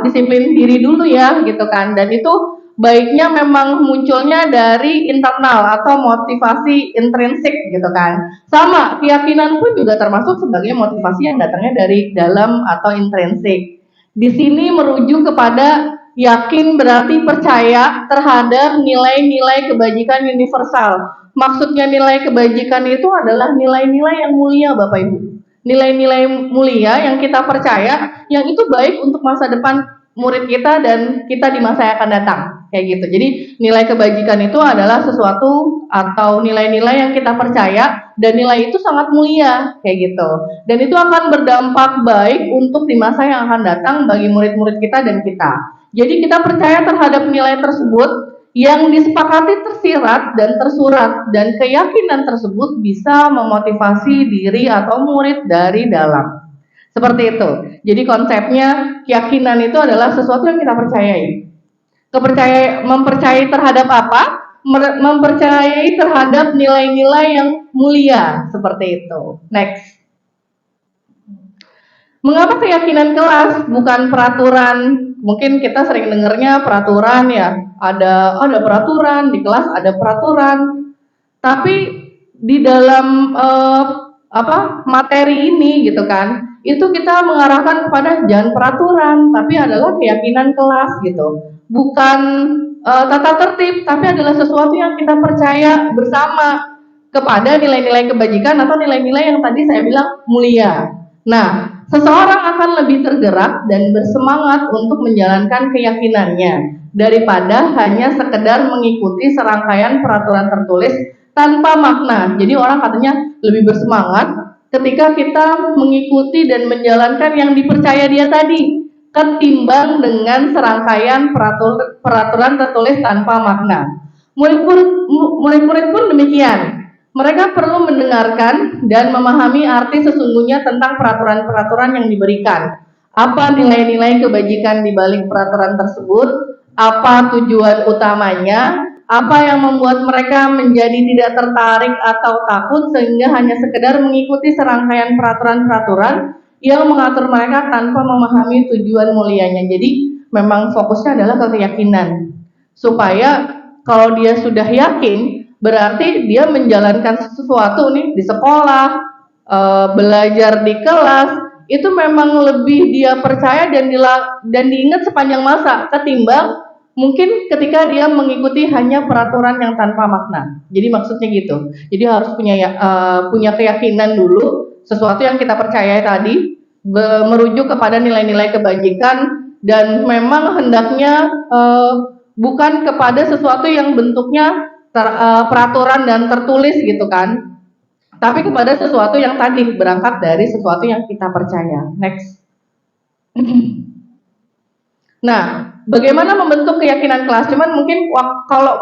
disiplin diri dulu ya gitu kan, dan itu baiknya memang munculnya dari internal atau motivasi intrinsik gitu kan. Sama, keyakinan pun juga termasuk sebagai motivasi yang datangnya dari dalam atau intrinsik. Di sini merujuk kepada yakin berarti percaya terhadap nilai-nilai kebajikan universal. Maksudnya nilai kebajikan itu adalah nilai-nilai yang mulia Bapak Ibu. Nilai-nilai mulia yang kita percaya, yang itu baik untuk masa depan murid kita dan kita di masa yang akan datang. Kayak gitu. Jadi nilai kebajikan itu adalah sesuatu atau nilai-nilai yang kita percaya dan nilai itu sangat mulia kayak gitu. Dan itu akan berdampak baik untuk di masa yang akan datang bagi murid-murid kita dan kita. Jadi kita percaya terhadap nilai tersebut yang disepakati tersirat dan tersurat, dan keyakinan tersebut bisa memotivasi diri atau murid dari dalam. Seperti itu. Jadi konsepnya keyakinan itu adalah sesuatu yang kita percayai. Mempercayai terhadap apa? Mempercayai terhadap nilai-nilai yang mulia, seperti itu. Next. Mengapa keyakinan kelas bukan peraturan? Mungkin kita sering dengarnya peraturan ya. Ada peraturan di kelas, ada peraturan. Tapi di dalam materi ini gitu kan, itu kita mengarahkan kepada jangan peraturan, tapi adalah keyakinan kelas gitu. Bukan tata tertib, tapi adalah sesuatu yang kita percaya bersama kepada nilai-nilai kebajikan atau nilai-nilai yang tadi saya bilang mulia. Nah, seseorang akan lebih tergerak dan bersemangat untuk menjalankan keyakinannya daripada hanya sekedar mengikuti serangkaian peraturan tertulis tanpa makna. Jadi orang katanya lebih bersemangat ketika kita mengikuti dan menjalankan yang dipercaya dia tadi, ketimbang dengan serangkaian peraturan tertulis tanpa makna. Murid-murid pun demikian. Mereka perlu mendengarkan dan memahami arti sesungguhnya tentang peraturan-peraturan yang diberikan. Apa nilai-nilai kebajikan di balik peraturan tersebut? Apa tujuan utamanya? Apa yang membuat mereka menjadi tidak tertarik atau takut sehingga hanya sekedar mengikuti serangkaian peraturan-peraturan yang mengatur mereka tanpa memahami tujuan mulianya. Jadi memang fokusnya adalah ke keyakinan. Supaya kalau dia sudah yakin, berarti dia menjalankan sesuatu nih di sekolah, belajar di kelas, itu memang lebih dia percaya dan diingat sepanjang masa ketimbang mungkin ketika dia mengikuti hanya peraturan yang tanpa makna. Jadi maksudnya gitu. Jadi harus punya keyakinan dulu, sesuatu yang kita percaya tadi, merujuk kepada nilai-nilai kebajikan, dan memang hendaknya bukan kepada sesuatu yang bentuknya peraturan dan tertulis gitu kan, tapi kepada sesuatu yang tadi berangkat dari sesuatu yang kita percaya. Next. Nah, bagaimana membentuk keyakinan kelas? Cuman mungkin kalau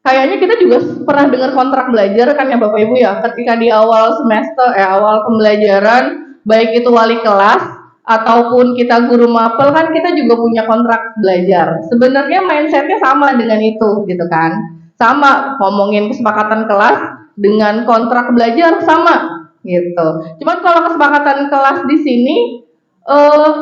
kayaknya kita juga pernah dengar kontrak belajar kan ya Bapak Ibu ya, ketika di awal semester, awal pembelajaran, baik itu wali kelas ataupun kita guru mapel kan kita juga punya kontrak belajar. Sebenarnya mindsetnya sama dengan itu gitu kan. Sama, ngomongin kesepakatan kelas dengan kontrak belajar sama gitu. Cuman kalau kesepakatan kelas di sini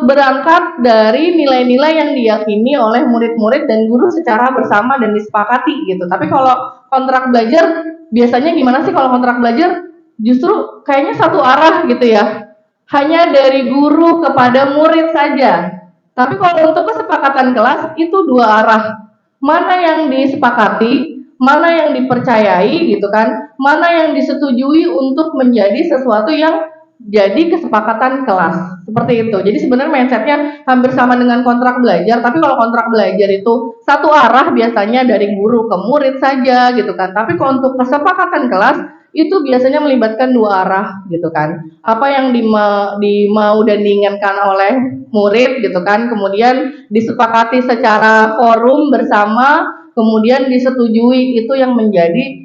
berangkat dari nilai-nilai yang diyakini oleh murid-murid dan guru secara bersama dan disepakati gitu. Tapi kalau kontrak belajar biasanya gimana sih kalau kontrak belajar? Justru kayaknya satu arah gitu ya. Hanya dari guru kepada murid saja. Tapi kalau untuk kesepakatan kelas itu dua arah. Mana yang disepakati, mana yang dipercayai gitu kan, mana yang disetujui untuk menjadi sesuatu yang jadi kesepakatan kelas. Seperti itu. Jadi sebenarnya mindsetnya hampir sama dengan kontrak belajar, tapi kalau kontrak belajar itu satu arah biasanya dari guru ke murid saja gitu kan. Tapi kalau untuk kesepakatan kelas itu biasanya melibatkan dua arah gitu kan. Apa yang dimau dan diinginkan oleh murid gitu kan, kemudian disepakati secara forum bersama, kemudian disetujui, itu yang menjadi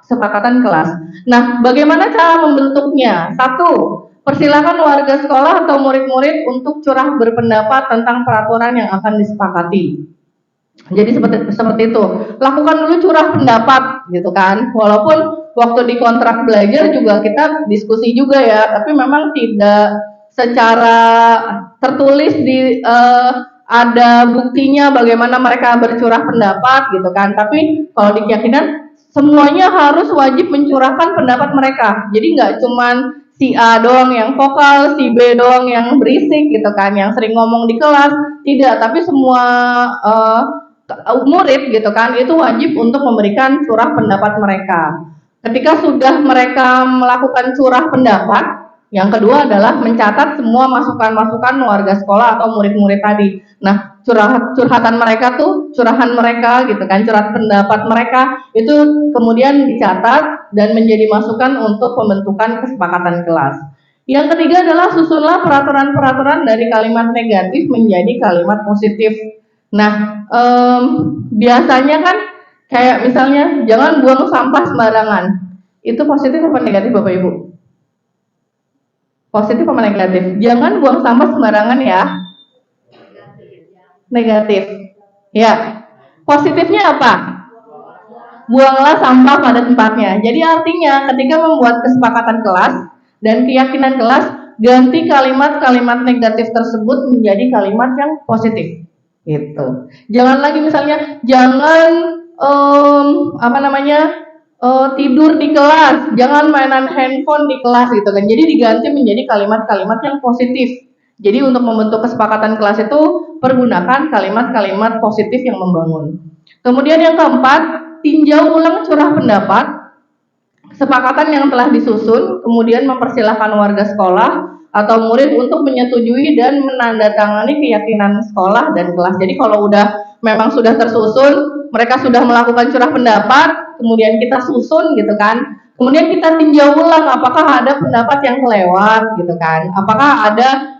kesepakatan kelas. Nah, bagaimana cara membentuknya? Satu, persilakan warga sekolah atau murid-murid untuk curah berpendapat tentang peraturan yang akan disepakati. Jadi seperti itu. Lakukan dulu curah pendapat gitu kan. Walaupun waktu di kontrak belajar juga kita diskusi juga ya, tapi memang tidak secara tertulis ada buktinya bagaimana mereka bercurah pendapat gitu kan. Tapi kalau di keyakinan semuanya harus wajib mencurahkan pendapat mereka. Jadi nggak cuman si A doang yang vokal, si B doang yang berisik gitu kan, yang sering ngomong di kelas. Tidak, tapi semua murid gitu kan itu wajib untuk memberikan curah pendapat mereka. Ketika sudah mereka melakukan curah pendapat, yang kedua adalah mencatat semua masukan-masukan warga sekolah atau murid-murid tadi. Nah, curhatan mereka tuh, curahan mereka gitu kan, curhat pendapat mereka itu kemudian dicatat dan menjadi masukan untuk pembentukan kesepakatan kelas. Yang ketiga adalah susunlah peraturan-peraturan dari kalimat negatif menjadi kalimat positif. Nah, biasanya kan kayak misalnya jangan buang sampah sembarangan. Itu positif apa negatif Bapak Ibu? Positif apa negatif? Jangan buang sampah sembarangan ya. Negatif. Ya. Positifnya apa? Buanglah sampah pada tempatnya. Jadi artinya ketika membuat kesepakatan kelas dan keyakinan kelas, ganti kalimat-kalimat negatif tersebut menjadi kalimat yang positif. Gitu. Jangan lagi misalnya jangan tidur di kelas, jangan mainan handphone di kelas gitu kan. Jadi diganti menjadi kalimat-kalimat yang positif. Jadi untuk membentuk kesepakatan kelas itu pergunakan kalimat-kalimat positif yang membangun. Kemudian yang keempat, tinjau ulang curah pendapat, kesepakatan yang telah disusun, kemudian mempersilahkan warga sekolah atau murid untuk menyetujui dan menandatangani keyakinan sekolah dan kelas. Jadi kalau udah memang sudah tersusun, mereka sudah melakukan curah pendapat, kemudian kita susun gitu kan. Kemudian kita tinjau ulang apakah ada pendapat yang kelewat gitu kan. Apakah ada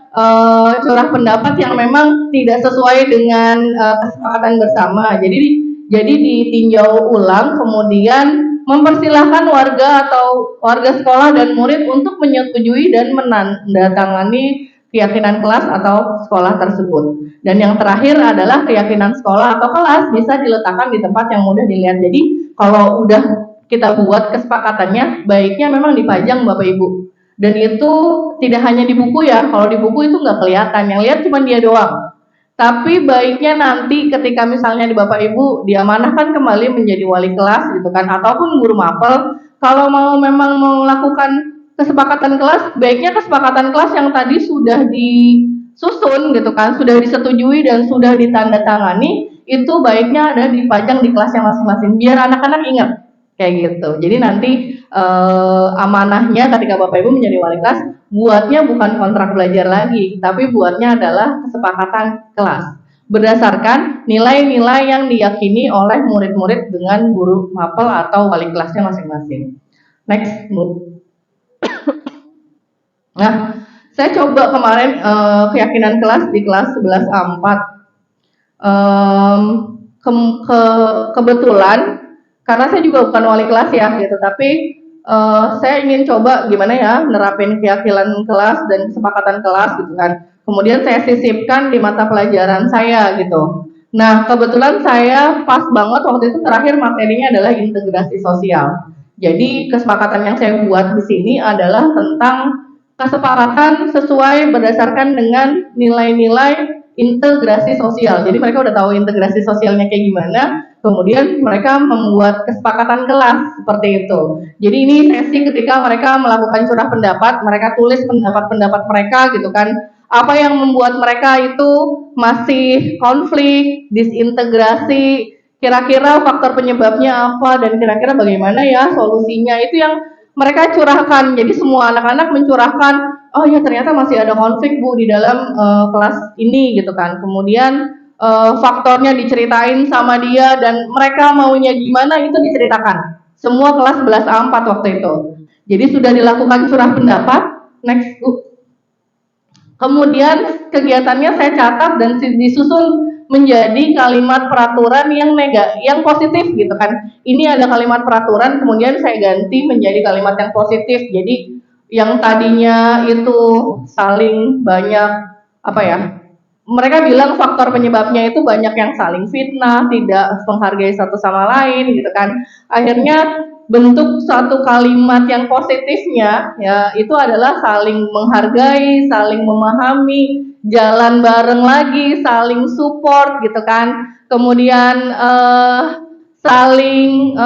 curah pendapat yang memang tidak sesuai dengan kesepakatan bersama. Jadi ditinjau ulang, kemudian mempersilahkan warga atau warga sekolah dan murid untuk menyetujui dan menandatangani keyakinan kelas atau sekolah tersebut. Dan yang terakhir adalah keyakinan sekolah atau kelas bisa diletakkan di tempat yang mudah dilihat. Jadi kalau udah kita buat kesepakatannya, baiknya memang dipajang Bapak Ibu. Dan itu tidak hanya di buku ya, kalau di buku itu nggak kelihatan, yang lihat cuma dia doang. Tapi baiknya nanti ketika misalnya di Bapak Ibu diamanahkan kembali menjadi wali kelas gitu kan, ataupun guru mapel, kalau memang mau melakukan kesepakatan kelas, baiknya kesepakatan kelas yang tadi sudah disusun gitu kan, sudah disetujui dan sudah ditandatangani, itu baiknya ada dipajang di kelasnya masing-masing, biar anak-anak ingat kayak gitu. Jadi nanti amanahnya ketika Bapak Ibu menjadi wali kelas, buatnya bukan kontrak belajar lagi, tapi buatnya adalah kesepakatan kelas berdasarkan nilai-nilai yang diyakini oleh murid-murid dengan guru mapel atau wali kelasnya masing-masing. Next, Bu. Nah, saya coba kemarin keyakinan kelas di kelas 11A4. Kebetulan karena saya juga bukan wali kelas ya gitu, tapi saya ingin coba gimana ya nerapin keyakinan kelas dan kesepakatan kelas gitu kan. Kemudian saya sisipkan di mata pelajaran saya gitu. Nah, kebetulan saya pas banget waktu itu terakhir materinya adalah integrasi sosial. Jadi kesepakatan yang saya buat di sini adalah tentang kesepakatan sesuai berdasarkan dengan nilai-nilai integrasi sosial. Jadi mereka udah tahu integrasi sosialnya kayak gimana, kemudian mereka membuat kesepakatan kelas seperti itu. Jadi ini sesi ketika mereka melakukan curah pendapat, mereka tulis pendapat-pendapat mereka gitu kan. Apa yang membuat mereka itu masih konflik, disintegrasi, kira-kira faktor penyebabnya apa dan kira-kira bagaimana ya solusinya, itu yang mereka curahkan. Jadi semua anak-anak mencurahkan, oh ya ternyata masih ada konflik Bu di dalam kelas ini gitu kan. Kemudian faktornya diceritain sama dia dan mereka maunya gimana itu diceritakan. Semua kelas 11A4 waktu itu. Jadi sudah dilakukan curah pendapat. Next Bu. Kemudian kegiatannya saya catat dan disusun menjadi kalimat peraturan yang positif gitu kan. Ini ada kalimat peraturan, kemudian saya ganti menjadi kalimat yang positif. Jadi yang tadinya itu saling banyak mereka bilang faktor penyebabnya itu banyak yang saling fitnah, tidak menghargai satu sama lain gitu kan. Akhirnya bentuk satu kalimat yang positifnya ya itu adalah saling menghargai, saling memahami, jalan bareng lagi, saling support gitu kan. Kemudian saling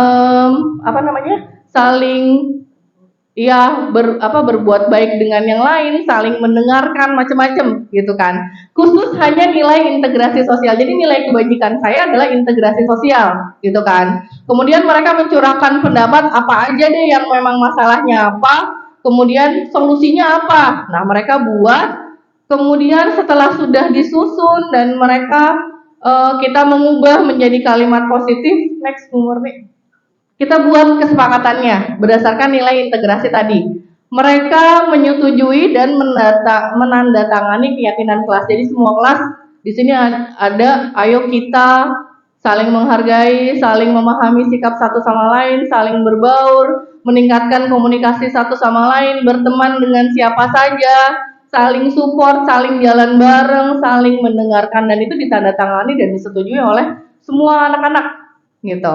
berbuat baik dengan yang lain, saling mendengarkan macam-macam gitu kan. Khusus hanya nilai integrasi sosial. Jadi nilai kebajikan saya adalah integrasi sosial gitu kan. Kemudian mereka mencurahkan pendapat apa aja deh yang memang masalahnya apa, kemudian solusinya apa. Nah, mereka buat, kemudian setelah sudah disusun dan mereka kita mengubah menjadi kalimat positif, next Murni. Kita buat kesepakatannya berdasarkan nilai integrasi tadi. Mereka menyetujui dan menandatangani keyakinan kelas. Jadi semua kelas Di sini ada ayo kita saling menghargai, saling memahami sikap satu sama lain, saling berbaur, meningkatkan komunikasi satu sama lain, berteman dengan siapa saja, saling support, saling jalan bareng, saling mendengarkan, dan itu ditandatangani dan disetujui oleh semua anak-anak gitu.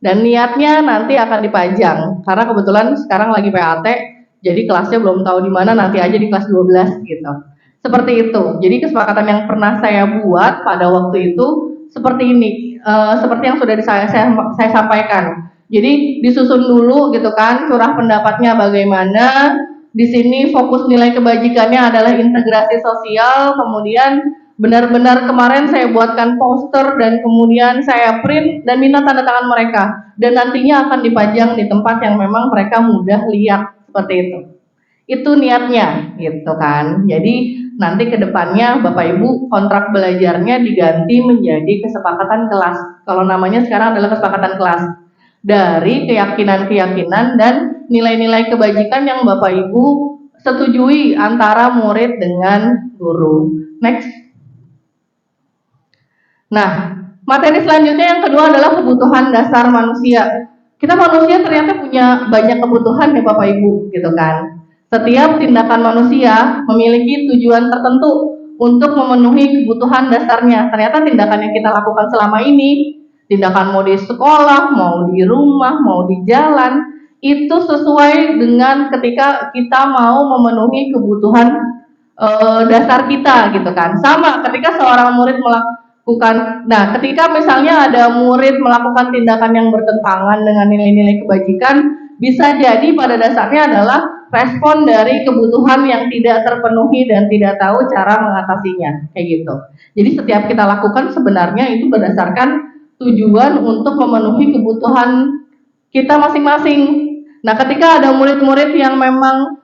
Dan niatnya nanti akan dipajang karena kebetulan sekarang lagi PAT, jadi kelasnya belum tahu di mana, nanti aja di kelas 12 gitu. Seperti itu. Jadi kesepakatan yang pernah saya buat pada waktu itu seperti ini, seperti yang sudah saya sampaikan. Jadi disusun dulu gitu kan, curah pendapatnya bagaimana. Di sini fokus nilai kebajikannya adalah integrasi sosial, kemudian benar-benar kemarin saya buatkan poster dan kemudian saya print dan minta tanda tangan mereka, dan nantinya akan dipajang di tempat yang memang mereka mudah lihat seperti itu. Itu niatnya gitu kan. Jadi nanti ke depannya Bapak Ibu kontrak belajarnya diganti menjadi kesepakatan kelas. Kalau namanya sekarang adalah kesepakatan kelas. Dari keyakinan-keyakinan dan nilai-nilai kebajikan yang Bapak Ibu setujui antara murid dengan guru. Next. Nah, materi selanjutnya yang kedua adalah kebutuhan dasar manusia. Kita manusia ternyata punya banyak kebutuhan ya Bapak Ibu, gitu kan. Setiap tindakan manusia memiliki tujuan tertentu untuk memenuhi kebutuhan dasarnya. Ternyata tindakan yang kita lakukan selama ini, tindakan mau di sekolah, mau di rumah, mau di jalan, itu sesuai dengan ketika kita mau memenuhi kebutuhan dasar kita, gitu kan. Sama ketika seorang murid melakukan, nah ketika misalnya ada murid melakukan tindakan yang bertentangan dengan nilai-nilai kebajikan, bisa jadi pada dasarnya adalah respon dari kebutuhan yang tidak terpenuhi dan tidak tahu cara mengatasinya, kayak gitu. Jadi setiap kita lakukan sebenarnya itu berdasarkan tujuan untuk memenuhi kebutuhan kita masing-masing. Nah, ketika ada murid-murid yang memang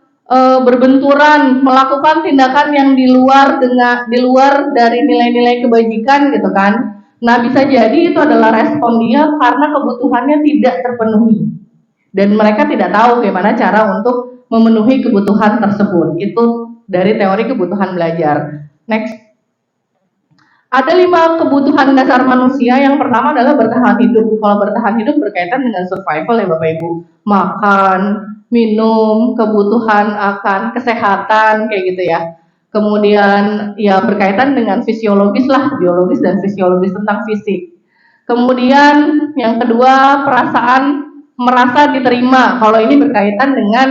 berbenturan melakukan tindakan yang di luar dari nilai-nilai kebajikan gitu kan. Nah, bisa jadi itu adalah respon dia karena kebutuhannya tidak terpenuhi. Dan mereka tidak tahu bagaimana cara untuk memenuhi kebutuhan tersebut. Itu dari teori kebutuhan belajar. Next. Ada 5 kebutuhan dasar manusia. Yang pertama adalah bertahan hidup. Kalau bertahan hidup berkaitan dengan survival ya Bapak Ibu. Makan, minum, kebutuhan akan kesehatan kayak gitu ya. Kemudian ya berkaitan dengan fisiologis lah, biologis dan fisiologis tentang fisik. Kemudian yang kedua perasaan merasa diterima. Kalau ini berkaitan dengan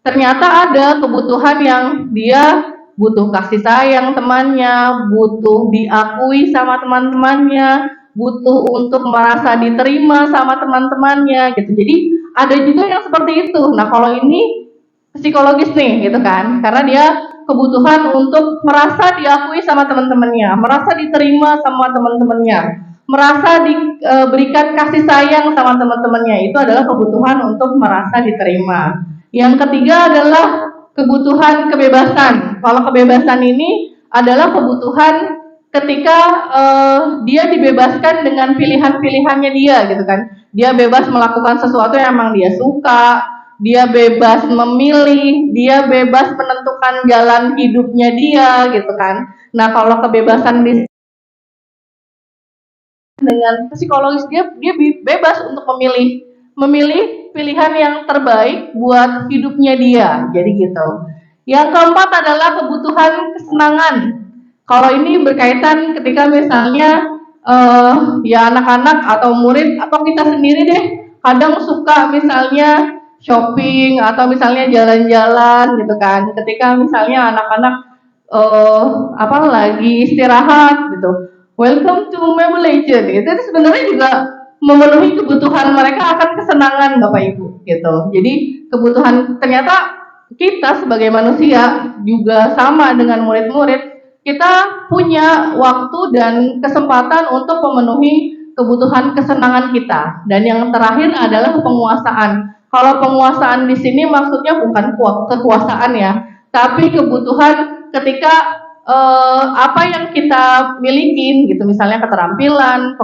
ternyata ada kebutuhan yang dia butuh kasih sayang temannya, butuh diakui sama teman-temannya, butuh untuk merasa diterima sama teman-temannya gitu. Jadi ada juga yang seperti itu. Nah, kalau ini psikologis nih gitu kan. Karena dia kebutuhan untuk merasa diakui sama teman-temannya, merasa diterima sama teman-temannya, merasa diberikan kasih sayang sama teman-temannya. Itu adalah kebutuhan untuk merasa diterima. Yang ketiga adalah kebutuhan kebebasan. Kalau kebebasan ini adalah kebutuhan ketika dia dibebaskan dengan pilihan-pilihannya dia gitu kan. Dia bebas melakukan sesuatu yang emang dia suka, dia bebas memilih, dia bebas menentukan jalan hidupnya dia gitu kan. Nah, kalau kebebasan dengan psikologis dia bebas untuk memilih pilihan yang terbaik buat hidupnya dia. Jadi gitu. Yang keempat adalah kebutuhan kesenangan. Kalau ini berkaitan ketika misalnya ya anak-anak atau murid atau kita sendiri deh kadang suka misalnya shopping atau misalnya jalan-jalan gitu kan. Ketika misalnya anak-anak lagi istirahat gitu. Welcome to Mobile Legends. Itu sebenarnya juga memenuhi kebutuhan mereka akan kesenangan Bapak Ibu gitu. Jadi kebutuhan ternyata kita sebagai manusia juga sama dengan murid-murid, kita punya waktu dan kesempatan untuk memenuhi kebutuhan kesenangan kita. Dan yang terakhir adalah penguasaan. Kalau penguasaan di sini maksudnya bukan kekuasaan ya, tapi kebutuhan ketika apa yang kita miliki gitu, misalnya keterampilan,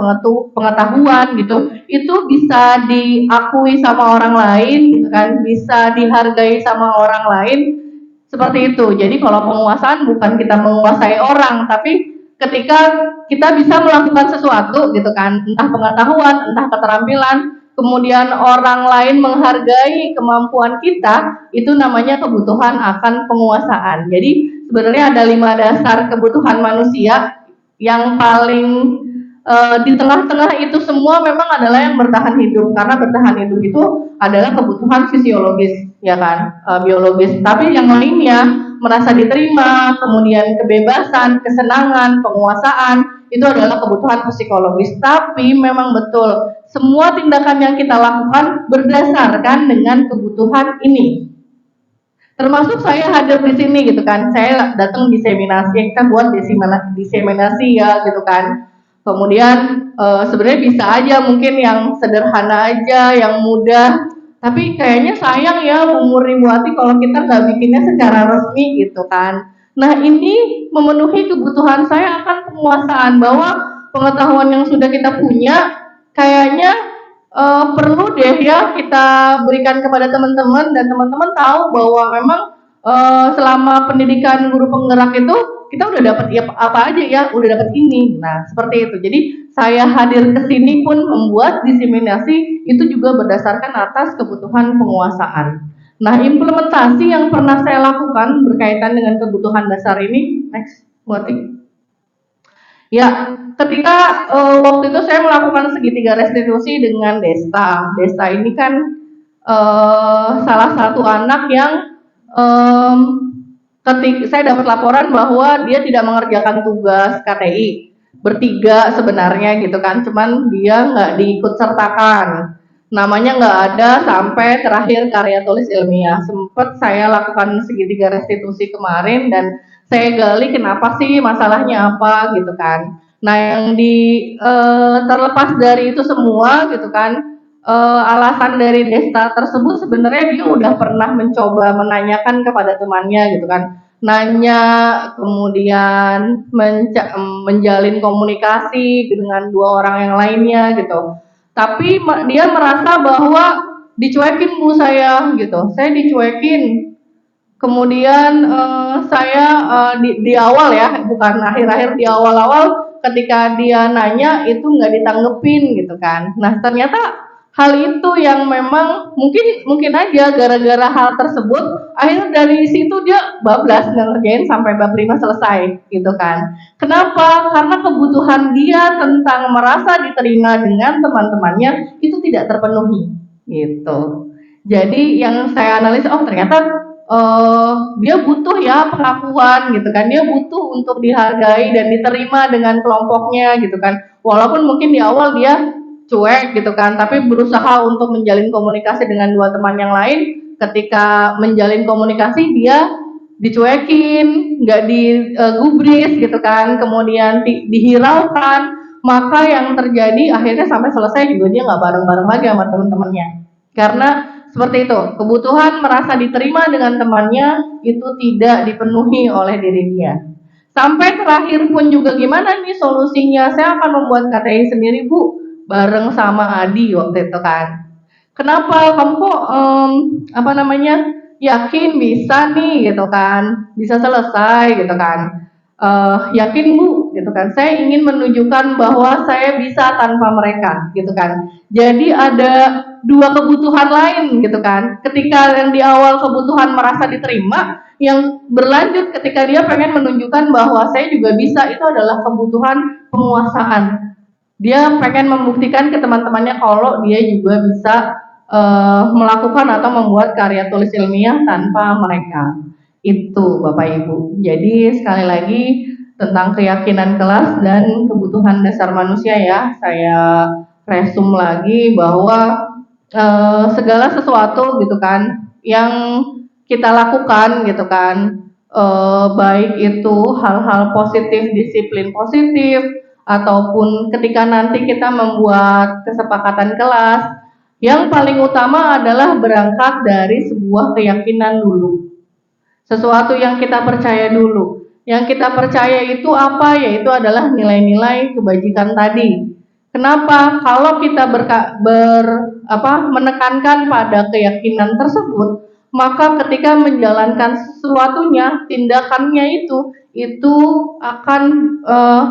pengetahuan gitu, itu bisa diakui sama orang lain gitu kan, bisa dihargai sama orang lain Seperti itu. Jadi kalau penguasaan bukan kita menguasai orang, tapi ketika kita bisa melakukan sesuatu gitu kan, entah pengetahuan, entah keterampilan, kemudian orang lain menghargai kemampuan kita, itu namanya kebutuhan akan penguasaan. Jadi sebenarnya ada 5 dasar kebutuhan manusia yang paling di tengah-tengah itu semua memang adalah yang bertahan hidup, karena bertahan hidup itu adalah kebutuhan fisiologis ya kan, biologis. Tapi yang lainnya, merasa diterima, kemudian kebebasan, kesenangan, penguasaan, itu adalah kebutuhan psikologis. Tapi memang betul semua tindakan yang kita lakukan berdasarkan dengan kebutuhan ini. Termasuk saya hadir di sini gitu kan, saya datang diseminasi, kita buat diseminasi ya gitu kan. Kemudian sebenarnya bisa aja mungkin yang sederhana aja, yang mudah, tapi kayaknya sayang ya Bu Murniwati kalau kita nggak bikinnya secara resmi gitu kan. Nah ini memenuhi kebutuhan saya akan penguasaan, bahwa pengetahuan yang sudah kita punya kayaknya perlu deh ya kita berikan kepada teman-teman, dan teman-teman tahu bahwa memang selama pendidikan guru penggerak itu kita udah dapat apa aja ya, udah dapat ini. Nah seperti itu. Jadi saya hadir ke sini pun membuat diseminasi itu juga berdasarkan atas kebutuhan penguasaan. Nah implementasi yang pernah saya lakukan berkaitan dengan kebutuhan dasar ini, next, Wati. Ya, ketika waktu itu saya melakukan segitiga restitusi dengan Desta. Desta ini kan salah satu anak yang ketika saya dapat laporan bahwa dia tidak mengerjakan tugas KTI, bertiga sebenarnya gitu kan, cuman dia nggak diikut sertakan, namanya nggak ada sampai terakhir karya tulis ilmiah. Sempat saya lakukan segitiga restitusi kemarin dan saya gali kenapa sih, masalahnya apa gitu kan. Nah yang terlepas dari itu semua gitu kan, alasan dari Desta tersebut sebenarnya dia udah pernah mencoba menanyakan kepada temannya gitu kan, nanya, kemudian menjalin komunikasi dengan 2 orang yang lainnya gitu, tapi dia merasa bahwa dicuekin Bu saya gitu, saya dicuekin. Kemudian saya di awal ya, bukan akhir-akhir, di awal-awal ketika dia nanya itu nggak ditanggepin gitu kan. Nah ternyata hal itu yang memang mungkin aja gara-gara hal tersebut, akhirnya dari situ dia bablas ngerjain sampai bab 5 selesai gitu kan. Kenapa? Karena kebutuhan dia tentang merasa diterima dengan teman-temannya itu tidak terpenuhi gitu. Jadi yang saya analisa, oh ternyata dia butuh ya pengakuan gitu kan, dia butuh untuk dihargai dan diterima dengan kelompoknya gitu kan, walaupun mungkin di awal dia cuek gitu kan, tapi berusaha untuk menjalin komunikasi dengan 2 teman yang lain. Ketika menjalin komunikasi dia dicuekin, nggak digubris gitu kan, kemudian dihiraukan, maka yang terjadi akhirnya sampai selesai juga dia nggak bareng-bareng lagi sama teman-temannya, karena seperti itu, kebutuhan merasa diterima dengan temannya itu tidak dipenuhi oleh diri dia. Sampai terakhir pun juga gimana nih solusinya, saya akan membuat KTI sendiri Bu, bareng sama Adi waktu itu kan. Kenapa kamu kok yakin bisa nih gitu kan, bisa selesai gitu kan. Yakin Bu gitu kan, saya ingin menunjukkan bahwa saya bisa tanpa mereka gitu kan. Jadi ada 2 kebutuhan lain gitu kan, ketika yang di awal kebutuhan merasa diterima, yang berlanjut ketika dia pengen menunjukkan bahwa saya juga bisa, itu adalah kebutuhan penguasaan. Dia pengen membuktikan ke teman-temannya kalau dia juga bisa melakukan atau membuat karya tulis ilmiah tanpa mereka. Itu Bapak Ibu. Jadi sekali lagi tentang keyakinan kelas dan kebutuhan dasar manusia ya, saya resum lagi bahwa segala sesuatu gitu kan yang kita lakukan gitu kan, baik itu hal-hal positif, disiplin positif, ataupun ketika nanti kita membuat kesepakatan kelas, yang paling utama adalah berangkat dari sebuah keyakinan dulu, sesuatu yang kita percaya dulu. Yang kita percaya itu apa? Yaitu adalah nilai-nilai kebajikan tadi. Kenapa? Kalau kita menekankan pada keyakinan tersebut, maka ketika menjalankan sesuatunya, tindakannya itu akan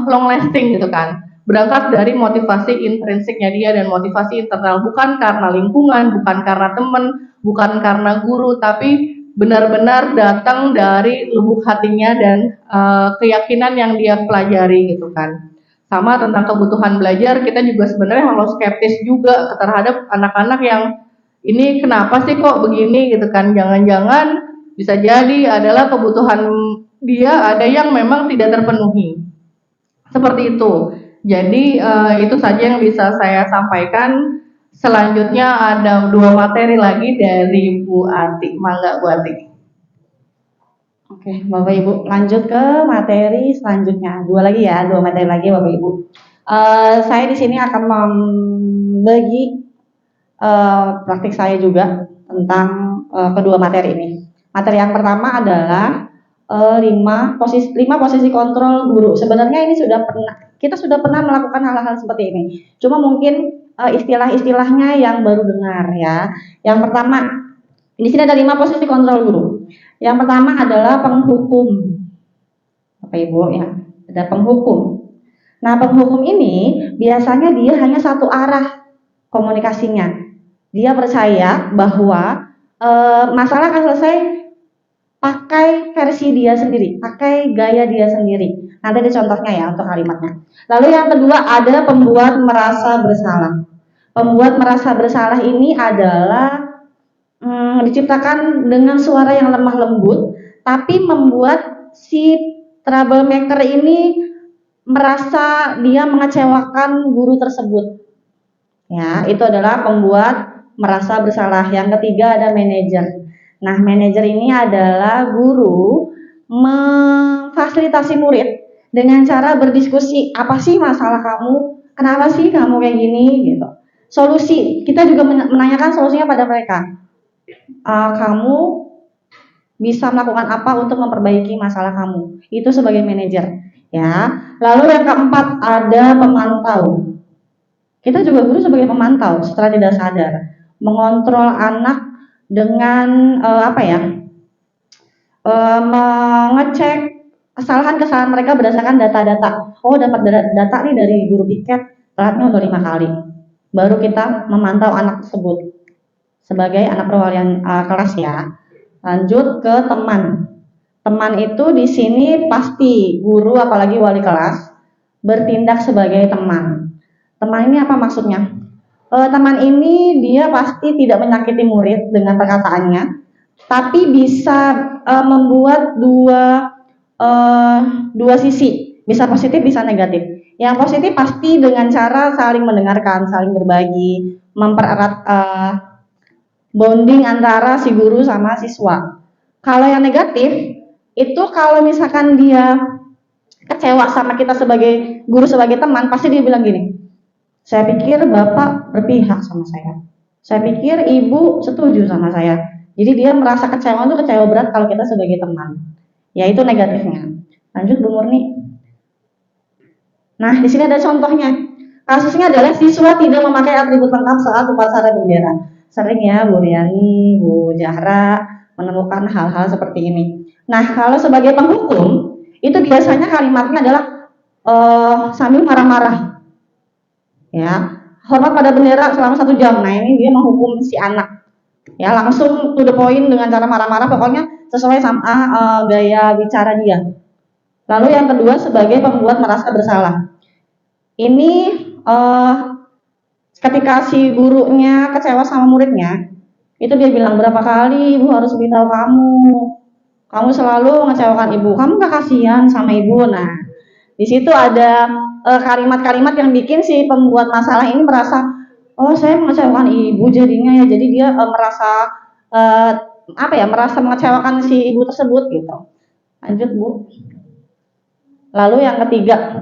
long lasting gitu kan. Berangkat dari motivasi intrinsiknya dia dan motivasi internal, bukan karena lingkungan, bukan karena teman, bukan karena guru, tapi benar-benar datang dari lubuk hatinya dan keyakinan yang dia pelajari gitu kan. Sama tentang kebutuhan belajar, kita juga sebenarnya harus skeptis juga terhadap anak-anak yang ini kenapa sih kok begini gitu kan. Jangan-jangan bisa jadi adalah kebutuhan dia ada yang memang tidak terpenuhi. Seperti itu. Jadi itu saja yang bisa saya sampaikan. Selanjutnya ada 2 materi lagi dari Bu Ati. Mangga Bu Ati. Oke, Bapak Ibu, lanjut ke materi selanjutnya. 2 lagi ya, 2 materi lagi Bapak Ibu. Saya di sini akan membagi praktik saya juga tentang kedua materi ini. Materi yang pertama adalah 5 posisi kontrol guru. Sebenarnya ini kita sudah pernah melakukan hal-hal seperti ini. Cuma mungkin istilah-istilahnya yang baru dengar ya. Yang pertama, di sini ada 5 posisi kontrol guru. Yang pertama adalah penghukum. Bapak Ibu ya, ada penghukum. Nah, penghukum ini biasanya dia hanya satu arah komunikasinya. Dia percaya bahwa masalah akan selesai pakai versi dia sendiri, pakai gaya dia sendiri. Nanti ada contohnya ya untuk kalimatnya. Lalu yang kedua ada pembuat merasa bersalah. Pembuat merasa bersalah ini adalah diciptakan dengan suara yang lemah lembut, tapi membuat si troublemaker ini merasa dia mengecewakan guru tersebut. Ya, itu adalah pembuat merasa bersalah. Yang ketiga ada manajer. Nah, manajer ini adalah guru memfasilitasi murid dengan cara berdiskusi, apa sih masalah kamu? Kenapa sih kamu kayak gini gitu. Solusi, kita juga menanyakan solusinya pada mereka. Kamu bisa melakukan apa untuk memperbaiki masalah kamu? Itu sebagai manajer, ya. Lalu yang keempat ada pemantau. Kita juga guru sebagai pemantau secara tidak sadar, mengontrol anak dengan mengecek kesalahan-kesalahan mereka berdasarkan data-data. Oh, dapat data nih dari guru piket, telatnya udah 5 kali. Baru kita memantau anak tersebut sebagai anak perwalian kelas ya. Lanjut ke teman. Teman itu di sini pasti guru apalagi wali kelas bertindak sebagai teman. Teman ini apa maksudnya? Teman ini dia pasti tidak menyakiti murid dengan perkataannya, tapi bisa membuat dua sisi, bisa positif bisa negatif. Yang positif pasti dengan cara saling mendengarkan, saling berbagi, mempererat bonding antara si guru sama siswa. Kalau yang negatif itu kalau misalkan dia kecewa sama kita sebagai guru, sebagai teman, pasti dia bilang gini, saya pikir bapak berpihak sama saya, saya pikir ibu setuju sama saya. Jadi dia merasa kecewa itu kecewa berat kalau kita sebagai teman. Ya, itu negatifnya. Lanjut Bu Murni. Nah, di sini ada contohnya. Kasusnya adalah siswa tidak memakai atribut lengkap saat upacara bendera. Sering ya Bu Riani, Bu Jahra menemukan hal-hal seperti ini. Nah, kalau sebagai penghukum, itu biasanya kalimatnya adalah sambil marah-marah. Ya, hormat pada bendera selama 1 jam. Nah, ini dia menghukum si anak. Ya, langsung to the point dengan cara marah-marah, pokoknya sesuai sama gaya bicara dia. Lalu yang kedua sebagai pembuat merasa bersalah. Ini ketika si gurunya kecewa sama muridnya, itu dia bilang, berapa kali ibu harus beritahu kamu selalu mengecewakan ibu, kamu gak kasihan sama ibu. Nah, di situ ada kalimat-kalimat yang bikin si pembuat masalah ini merasa, oh saya mengecewakan ibu jadinya ya, jadi dia merasa merasa mengecewakan si ibu tersebut gitu. Lanjut Bu. Lalu yang ketiga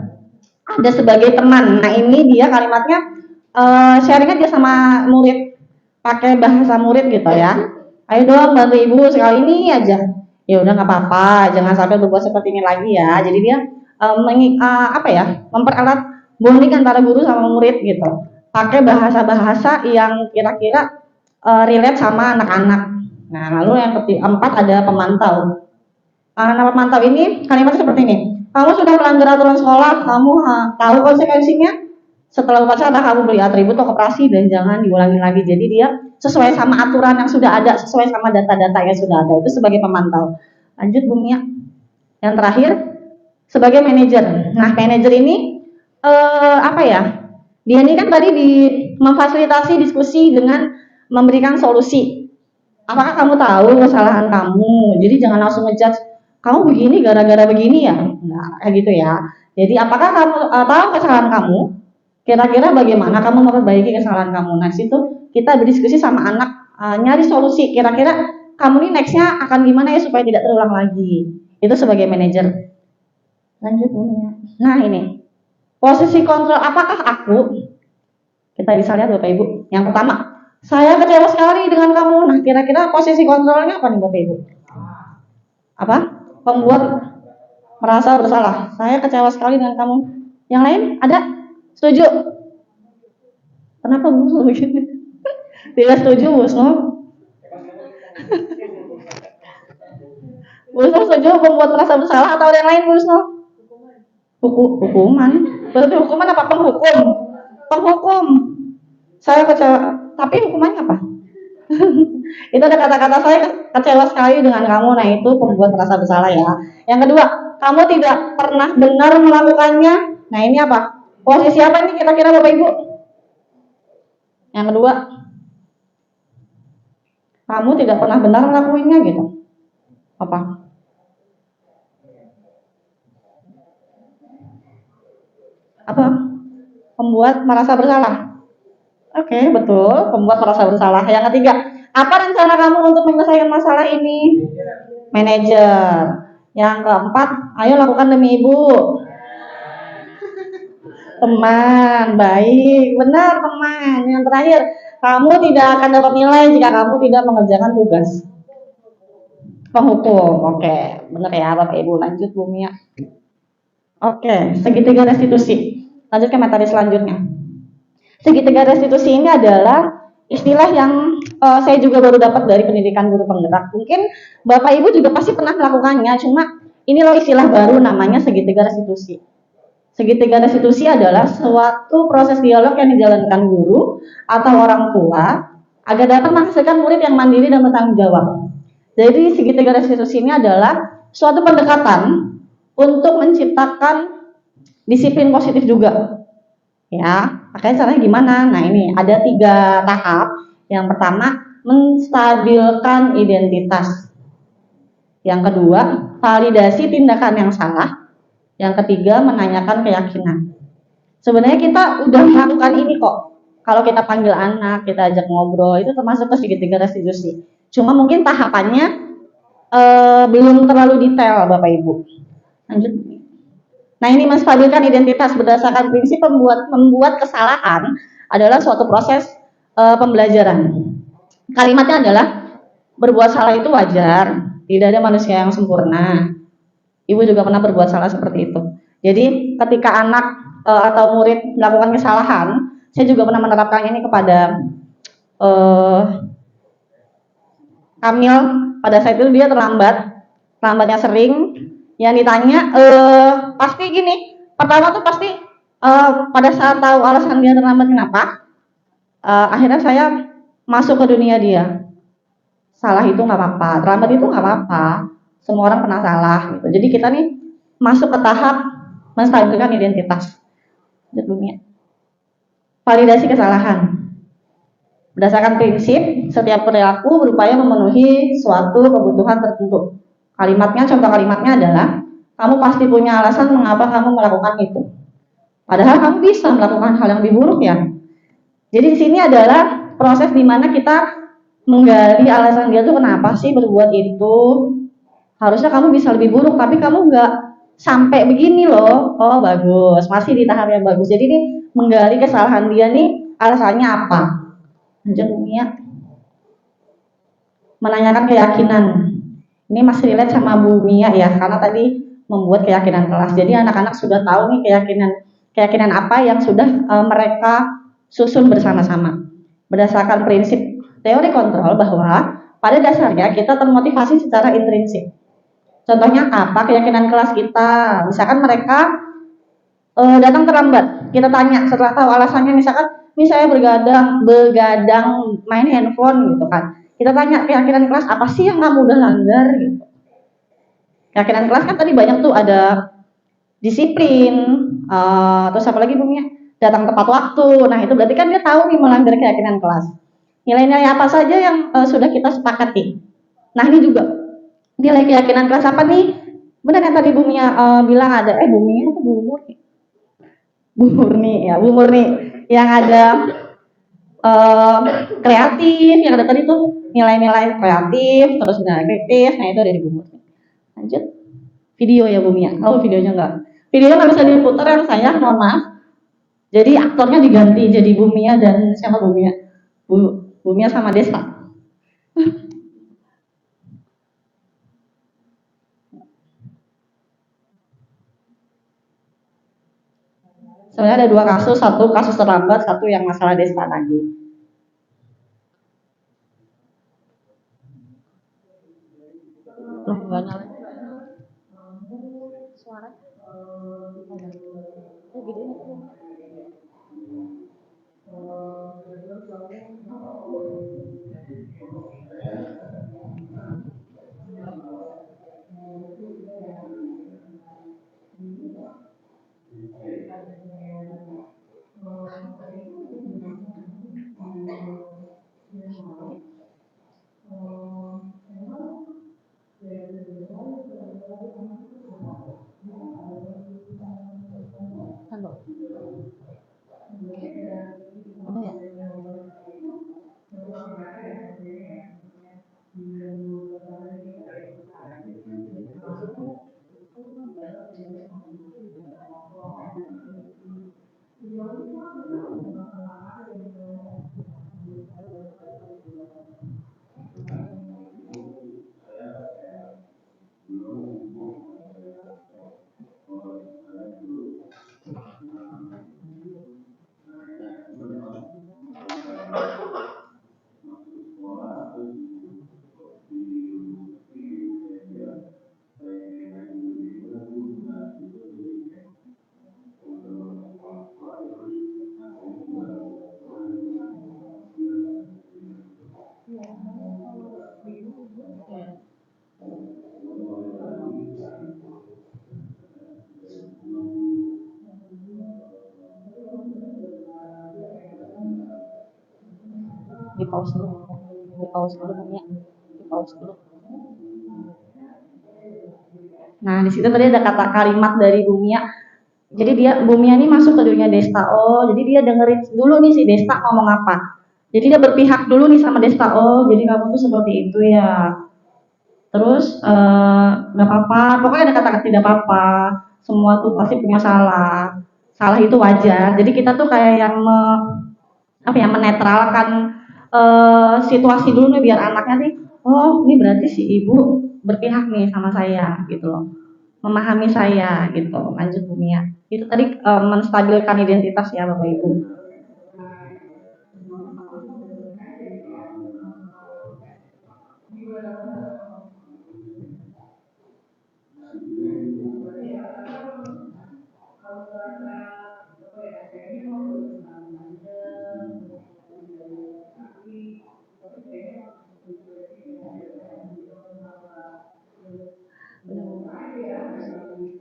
ada sebagai teman. Nah, ini dia kalimatnya sharing aja sama murid, pakai bahasa murid gitu ya. Ayo dong bantu ibu sekali ini aja. Ya udah nggak apa-apa, jangan sampai berbuat seperti ini lagi ya. Jadi dia mempererat bonding antara guru sama murid gitu. Pakai bahasa-bahasa yang kira-kira relate sama anak-anak. Nah, lalu yang keempat ada pemantau. Nah, pemantau ini kalimatnya seperti ini. Kamu sudah melanggar aturan sekolah, kamu tahu konsekuensinya. Setelah upacara kamu beri atribut atau koperasi dan jangan diulangi lagi. Jadi dia sesuai sama aturan yang sudah ada, sesuai sama data-data yang sudah ada. Itu sebagai pemantau. Lanjut Bu Mia. Yang terakhir sebagai manajer. Nah, manajer ini apa ya? Dia ini kan tadi memfasilitasi diskusi dengan memberikan solusi. Apakah kamu tahu kesalahan kamu? Jadi jangan langsung ngejudge kamu begini gara-gara begini ya. Nah, kayak gitu ya. Jadi apakah kamu tahu kesalahan kamu? Kira-kira bagaimana kamu memperbaiki kesalahan kamu? Nah, situ kita berdiskusi sama anak, nyari solusi. Kira-kira kamu nih nextnya akan gimana ya supaya tidak terulang lagi. Itu sebagai manajer. Lanjut Bu Mia. Nah, ini posisi kontrol apakah aku? Kita bisa lihat Bapak Ibu. Yang pertama, saya kecewa sekali dengan kamu. Nah, kira-kira posisi kontrolnya apa nih Bapak Ibu? Apa? Pembuat merasa bersalah. Saya kecewa sekali dengan kamu. Yang lain ada? Setuju? Kenapa Bu? Tidak setuju Bu Husnul? Bu Husnul setuju pembuat merasa bersalah atau ada yang lain Bu Husnul? Hukuman? Berarti hukuman apa? Penghukum? Penghukum. Saya kecewa. Tapi hukumannya apa? Itu ada kata-kata saya kecewa sekali dengan kamu. Nah, itu pembuat merasa bersalah ya. Yang kedua, kamu tidak pernah benar melakukannya. Nah, ini apa? Posisi apa ini kira-kira Bapak Ibu? Yang kedua, kamu tidak pernah benar melakukannya gitu. Apa? Apa? Pembuat merasa bersalah. Oke, betul. Pembuat merasa bersalah. Yang ketiga, apa rencana kamu untuk menyelesaikan masalah ini? Manajer. Yang keempat, ayo lakukan demi ibu. Teman, baik, benar teman. Yang terakhir, kamu tidak akan dapat nilai jika kamu tidak mengerjakan tugas. Penghukum, oke, benar ya Bapak Ibu. Lanjut Bu Mia. Oke, segitiga restitusi. Lanjut ke materi selanjutnya. Segitiga restitusi ini adalah istilah yang saya juga baru dapat dari pendidikan guru penggerak. Mungkin Bapak Ibu juga pasti pernah melakukannya, cuma ini loh istilah baru namanya segitiga restitusi. Segitiga restitusi adalah suatu proses dialog yang dijalankan guru atau orang tua agar dapat menghasilkan murid yang mandiri dan bertanggung jawab. Jadi segitiga restitusi ini adalah suatu pendekatan untuk menciptakan disiplin positif juga. Ya, makanya caranya gimana? Nah, ini ada 3 tahap. Yang pertama, menstabilkan identitas. Yang kedua, validasi tindakan yang salah. Yang ketiga, menanyakan keyakinan. Sebenarnya kita udah melakukan ini kok. Kalau kita panggil anak, kita ajak ngobrol, itu termasuk ke segitiga restitusi. Cuma mungkin tahapannya belum terlalu detail, Bapak Ibu. Lanjut. Nah, ini menstabilkan identitas berdasarkan prinsip membuat kesalahan adalah suatu proses pembelajaran. Kalimatnya adalah berbuat salah itu wajar, tidak ada manusia yang sempurna. Ibu juga pernah berbuat salah seperti itu. Jadi ketika anak atau murid melakukan kesalahan, saya juga pernah menerapkan ini kepada Kamil. Pada saat itu dia terlambatnya sering. Yang ditanya pasti gini, pertama tuh pasti pada saat tahu alasan dia terlambat kenapa, akhirnya saya masuk ke dunia dia. Salah itu nggak apa-apa, terlambat itu nggak apa-apa. Semua orang pernah salah gitu. Jadi kita nih masuk ke tahap menstabilkan identitas. Dunia. Validasi kesalahan. Berdasarkan prinsip, setiap perilaku berupaya memenuhi suatu kebutuhan tertentu. Contoh kalimatnya adalah, kamu pasti punya alasan mengapa kamu melakukan itu. Padahal kamu bisa melakukan hal yang lebih buruk ya. Jadi di sini adalah proses di mana kita menggali alasan dia tuh kenapa sih berbuat itu. Harusnya kamu bisa lebih buruk, tapi kamu nggak sampai begini loh. Oh bagus, masih di tahap yang bagus. Jadi ini menggali kesalahan dia nih alasannya apa. Lanjut Mia. Menanyakan keyakinan. Ini masih relate sama Bu Mia ya, karena tadi membuat keyakinan kelas. Jadi anak-anak sudah tahu nih keyakinan apa yang sudah mereka susun bersama-sama. Berdasarkan prinsip teori kontrol bahwa pada dasarnya kita termotivasi secara intrinsik. Contohnya apa? Keyakinan kelas kita. Misalkan mereka datang terlambat, kita tanya setelah tahu alasannya, misalkan ini saya begadang main handphone gitu kan, kita tanya keyakinan kelas apa sih yang kamu udah langgar gitu. Keyakinan kelas kan tadi banyak tuh, ada disiplin, terus apa lagi Bumia, datang tepat waktu. Nah itu berarti kan dia tahu nih melanggar keyakinan kelas. Nilai-nilai apa saja yang sudah kita sepakati. Nah ini juga nilai keyakinan kelas apa nih, benar yang tadi Bumia bilang ada, Bumia itu Bu Murni ya, Bu Murni yang ada kreatif, yang ada tadi tuh nilai-nilai kreatif, terus nilai kritis. Nah itu dari Bu Murni. Lanjut video ya Bu Mia. Oh videonya nggak bisa diputar yang saya, mohon maaf. Jadi aktornya diganti jadi Bu Mia dan siapa Bu Mia? Bu Mia sama Desta. Sebenarnya ada 2 kasus, satu kasus terlambat, satu yang masalah Desta tadi. Loh, nggak nyala. Suara. Halo. Udah ya? Di pause dulu Bumia, di pause dulu. Nah di situ tadi ada kata kalimat dari Bumia. Jadi Bumia ini masuk ke dunia Desta. Oh jadi dia dengerin dulu nih si Desta ngomong apa. Jadi dia berpihak dulu nih sama Desta. Oh jadi kamu tuh seperti itu ya. Terus nggak apa-apa. Pokoknya ada kata-kata tidak apa-apa. Semua tuh pasti punya salah. Salah itu wajar. Jadi kita tuh kayak yang menetralkan situasi dulu nih biar anaknya nih, oh ini berarti si ibu berpihak nih sama saya gitu loh, memahami saya gitu. Lanjut Bu Mia, itu tadi menstabilkan identitas ya Bapak Ibu.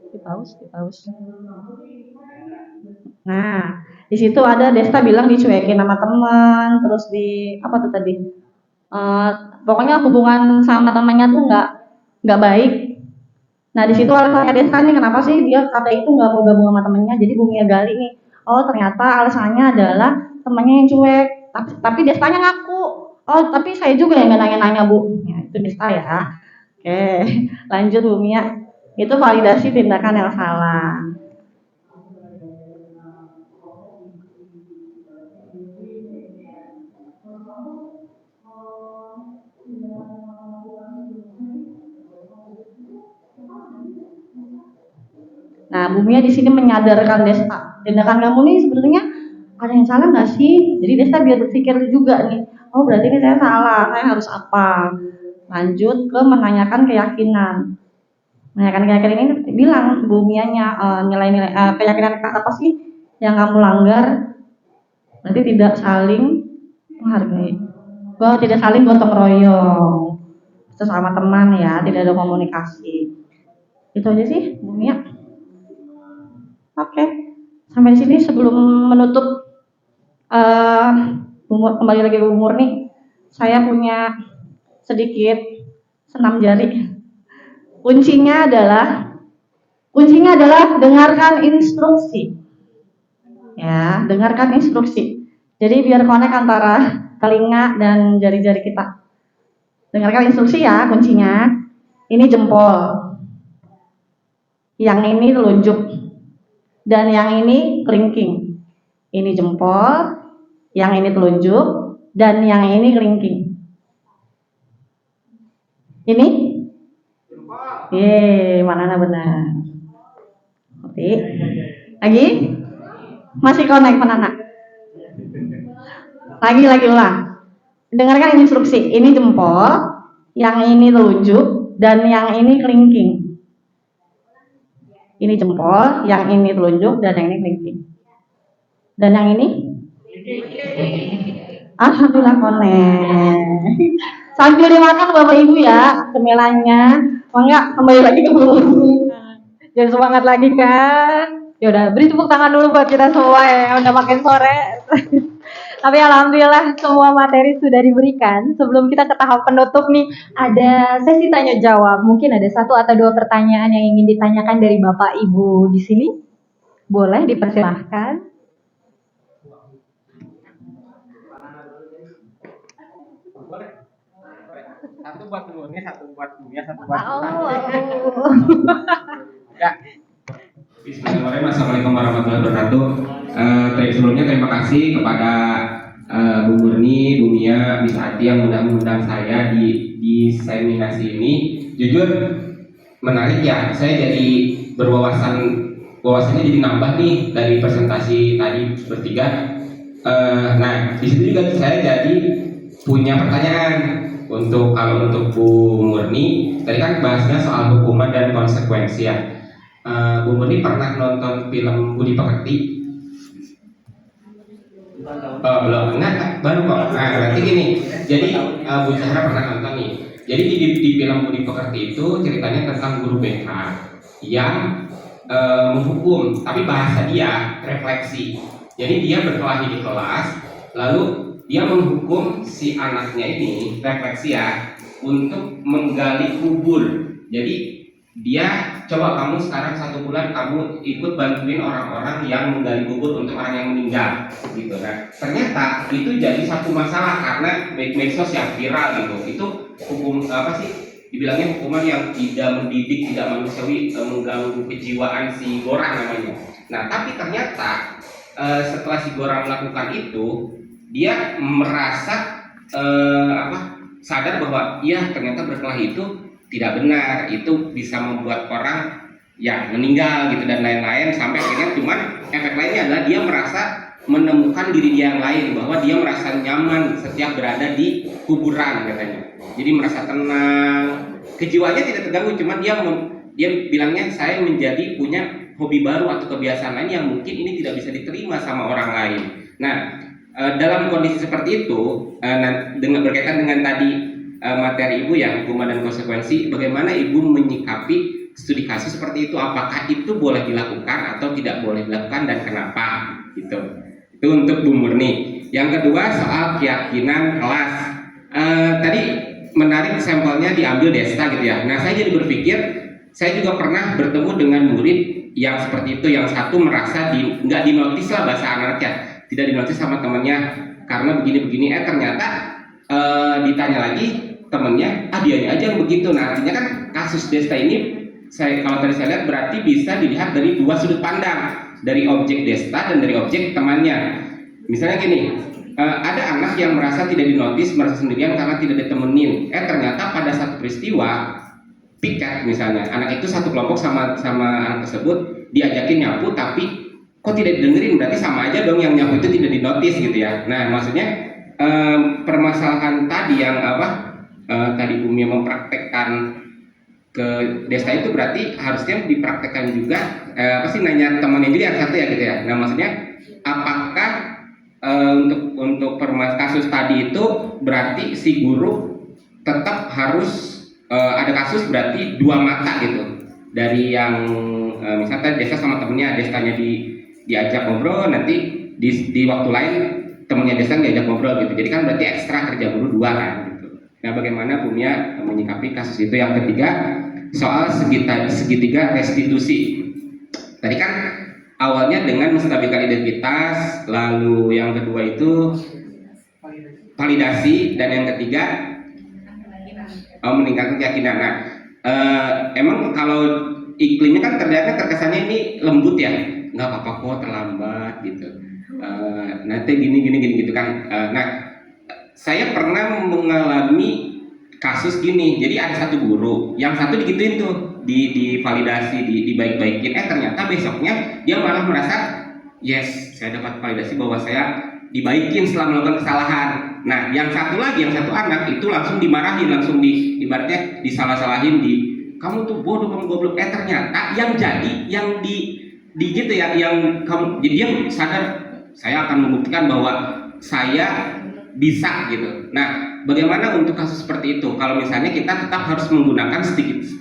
Di pause. Nah, di situ ada Desta bilang dicuekin sama teman, terus apa tuh tadi? Pokoknya hubungan sama temannya tuh nggak baik. Nah, di situ alasannya Desta nih kenapa sih dia kata itu nggak mau gabung sama temannya. Jadi Bumia gali nih, oh ternyata alasannya adalah temannya yang cuek. Tapi Destanya ngaku, oh tapi saya juga yang nggak nanya-nanya Bu. Ya, itu Desta ya. Oke, lanjut Bumia. Itu validasi tindakan yang salah. Nah, Bumia di sini menyadarkan Desta, tindakan kamu nih sebenarnya ada yang salah nggak sih? Jadi Desta biar berpikir juga nih, oh berarti ini saya salah, saya harus apa? Lanjut ke menanyakan keyakinan. Menanyakan keyakinan ini bilang Bu Mianya, nilai-nilai keyakinan apa sih yang kamu langgar? Berarti tidak saling menghargai. Tidak saling gotong royong sesama teman ya, tidak ada komunikasi. Itu aja sih Bu Mia. Oke, sampai di sini sebelum menutup kembali lagi ke Bu Murni, saya punya sedikit senam jari. Kuncinya adalah dengarkan instruksi. Ya, dengarkan instruksi. Jadi biar connect antara telinga dan jari-jari kita. Dengarkan instruksi ya, kuncinya. Ini jempol. Yang ini telunjuk. Dan yang ini kelingking. Ini jempol, yang ini telunjuk, dan yang ini kelingking. Ini? Mana benar. Oke. Lagi? Masih connect mana? Lagi ulang. Dengarkan instruksi. Ini jempol, yang ini telunjuk, dan yang ini kelingking. Ini jempol, yang ini telunjuk, dan yang ini kelingking. Dan yang ini? Alhamdulillah connect. Sambil dimakan Bapak Ibu ya cemilannya. Enggak, kembali lagi ke Bu. Jangan semangat lagi kan. Ya udah, beri tepuk tangan dulu buat kita semua ya, udah makin sore. Tapi alhamdulillah semua materi sudah diberikan. Sebelum kita ke tahap penutup nih, ada sesi tanya jawab. Mungkin ada 1 atau 2 pertanyaan yang ingin ditanyakan dari Bapak Ibu di sini. Boleh dipersilahkan. Satu buat Murni, satu buat Buya, satu buat Ya. Bismillahirrahmanirrahim. Assalamualaikum warahmatullahi wabarakatuh. Sebelumnya terima kasih kepada Bu Murni, Bu Mia, Miss Ati yang sudah mengundang saya di seminasi ini. Jujur menarik ya. Saya jadi wawasannya jadi nambah nih dari presentasi tadi bertiga. Nah di situ juga saya jadi punya pertanyaan. Kalau untuk Bu Murni, tadi kan bahasnya soal hukuman dan konsekuensi ya. Bu Murni pernah nonton film Budi Pekerti? Oh, belum, enggak, baru kok. Nah, berarti gini. Jadi Bu Zahra pernah nonton nih. Jadi di film Budi Pekerti itu ceritanya tentang guru BK yang menghukum, tapi bahasa dia refleksi. Jadi dia berkelahi di kelas, lalu dia menghukum si anaknya ini, refleksi ya, untuk menggali kubur. Jadi dia coba kamu sekarang 1 bulan kamu ikut bantuin orang-orang yang menggali kubur untuk orang yang meninggal gitu. Nah ternyata itu jadi satu masalah karena medsos yang viral gitu. Itu hukum apa sih, dibilangnya hukuman yang tidak mendidik, tidak manusiawi, mengganggu kejiwaan si Gora namanya. Nah tapi ternyata setelah si Gora melakukan itu, dia merasa sadar bahwa iya ternyata berkelahi itu tidak benar, itu bisa membuat orang ya meninggal gitu dan lain-lain, sampai akhirnya cuman efek lainnya adalah dia merasa menemukan diri dia yang lain, bahwa dia merasa nyaman setiap berada di kuburan katanya. Jadi merasa tenang, kejiwaannya tidak terganggu, cuman dia bilangnya saya menjadi punya hobi baru atau kebiasaan lain yang mungkin ini tidak bisa diterima sama orang lain. Nah dalam kondisi seperti itu, dengan berkaitan dengan tadi materi Ibu yang hukuman dan konsekuensi, bagaimana Ibu menyikapi studi kasus seperti itu? Apakah itu boleh dilakukan atau tidak boleh dilakukan dan kenapa? Gitu. Itu untuk Bu Murni. Yang kedua soal keyakinan kelas. Tadi menarik sampelnya diambil Desta gitu ya. Nah saya jadi berpikir, saya juga pernah bertemu dengan murid yang seperti itu, yang satu merasa nggak dinotis lah bahasa anaknya, tidak dinotis sama temannya karena begini-begini. Ternyata ditanya lagi temennya, dianya aja yang begitu. Nah artinya kan kasus Desta ini, kalau tadi saya lihat berarti bisa dilihat dari 2 sudut pandang, dari objek Desta dan dari objek temannya. Misalnya gini, ada anak yang merasa tidak dinotis, merasa sendirian karena tidak ditemenin. Ternyata pada satu peristiwa piket misalnya, anak itu satu kelompok sama anak tersebut, diajakin nyapu tapi kok tidak didengerin, berarti sama aja dong yang nyapu itu tidak dinotis gitu ya. Nah maksudnya permasalahan tadi yang tadi Bumi mempraktekkan ke desa itu berarti harusnya dipraktekkan juga nanya temannya juga yang satu ya gitu ya. Nah maksudnya apakah untuk kasus tadi itu berarti si guru tetap harus ada kasus berarti dua mata gitu dari yang misalnya desa sama temennya, desanya diajak ngobrol, nanti di waktu lain temennya desa diajak ngobrol gitu. Jadi kan berarti ekstra kerja guru dua kan gitu. Nah bagaimana Bumia menyikapi kasus itu? Yang ketiga soal segitiga restitusi. Tadi kan awalnya dengan menstabilkan identitas, lalu yang kedua itu validasi, dan yang ketiga meningkatkan keyakinan. Nah, emang kalau iklimnya kan terkesannya ini lembut ya, nggak apa-apa kok terlambat gitu. Nanti gini gitu kan. Nah, saya pernah mengalami kasus gini. Jadi ada satu guru, yang satu digituin tuh, divalidasi, dibaik-baikin. Ternyata besoknya dia malah merasa yes, saya dapat validasi bahwa saya dibaikin setelah melakukan kesalahan. Nah, yang satu anak itu langsung dimarahin, langsung ibaratnya disalah-salahin, kamu tuh bodoh, kamu goblok. Ternyata yang gitu ya, yang kamu, jadi dia sadar saya akan membuktikan bahwa saya bisa gitu. Nah, bagaimana untuk kasus seperti itu? Kalau misalnya kita tetap harus menggunakan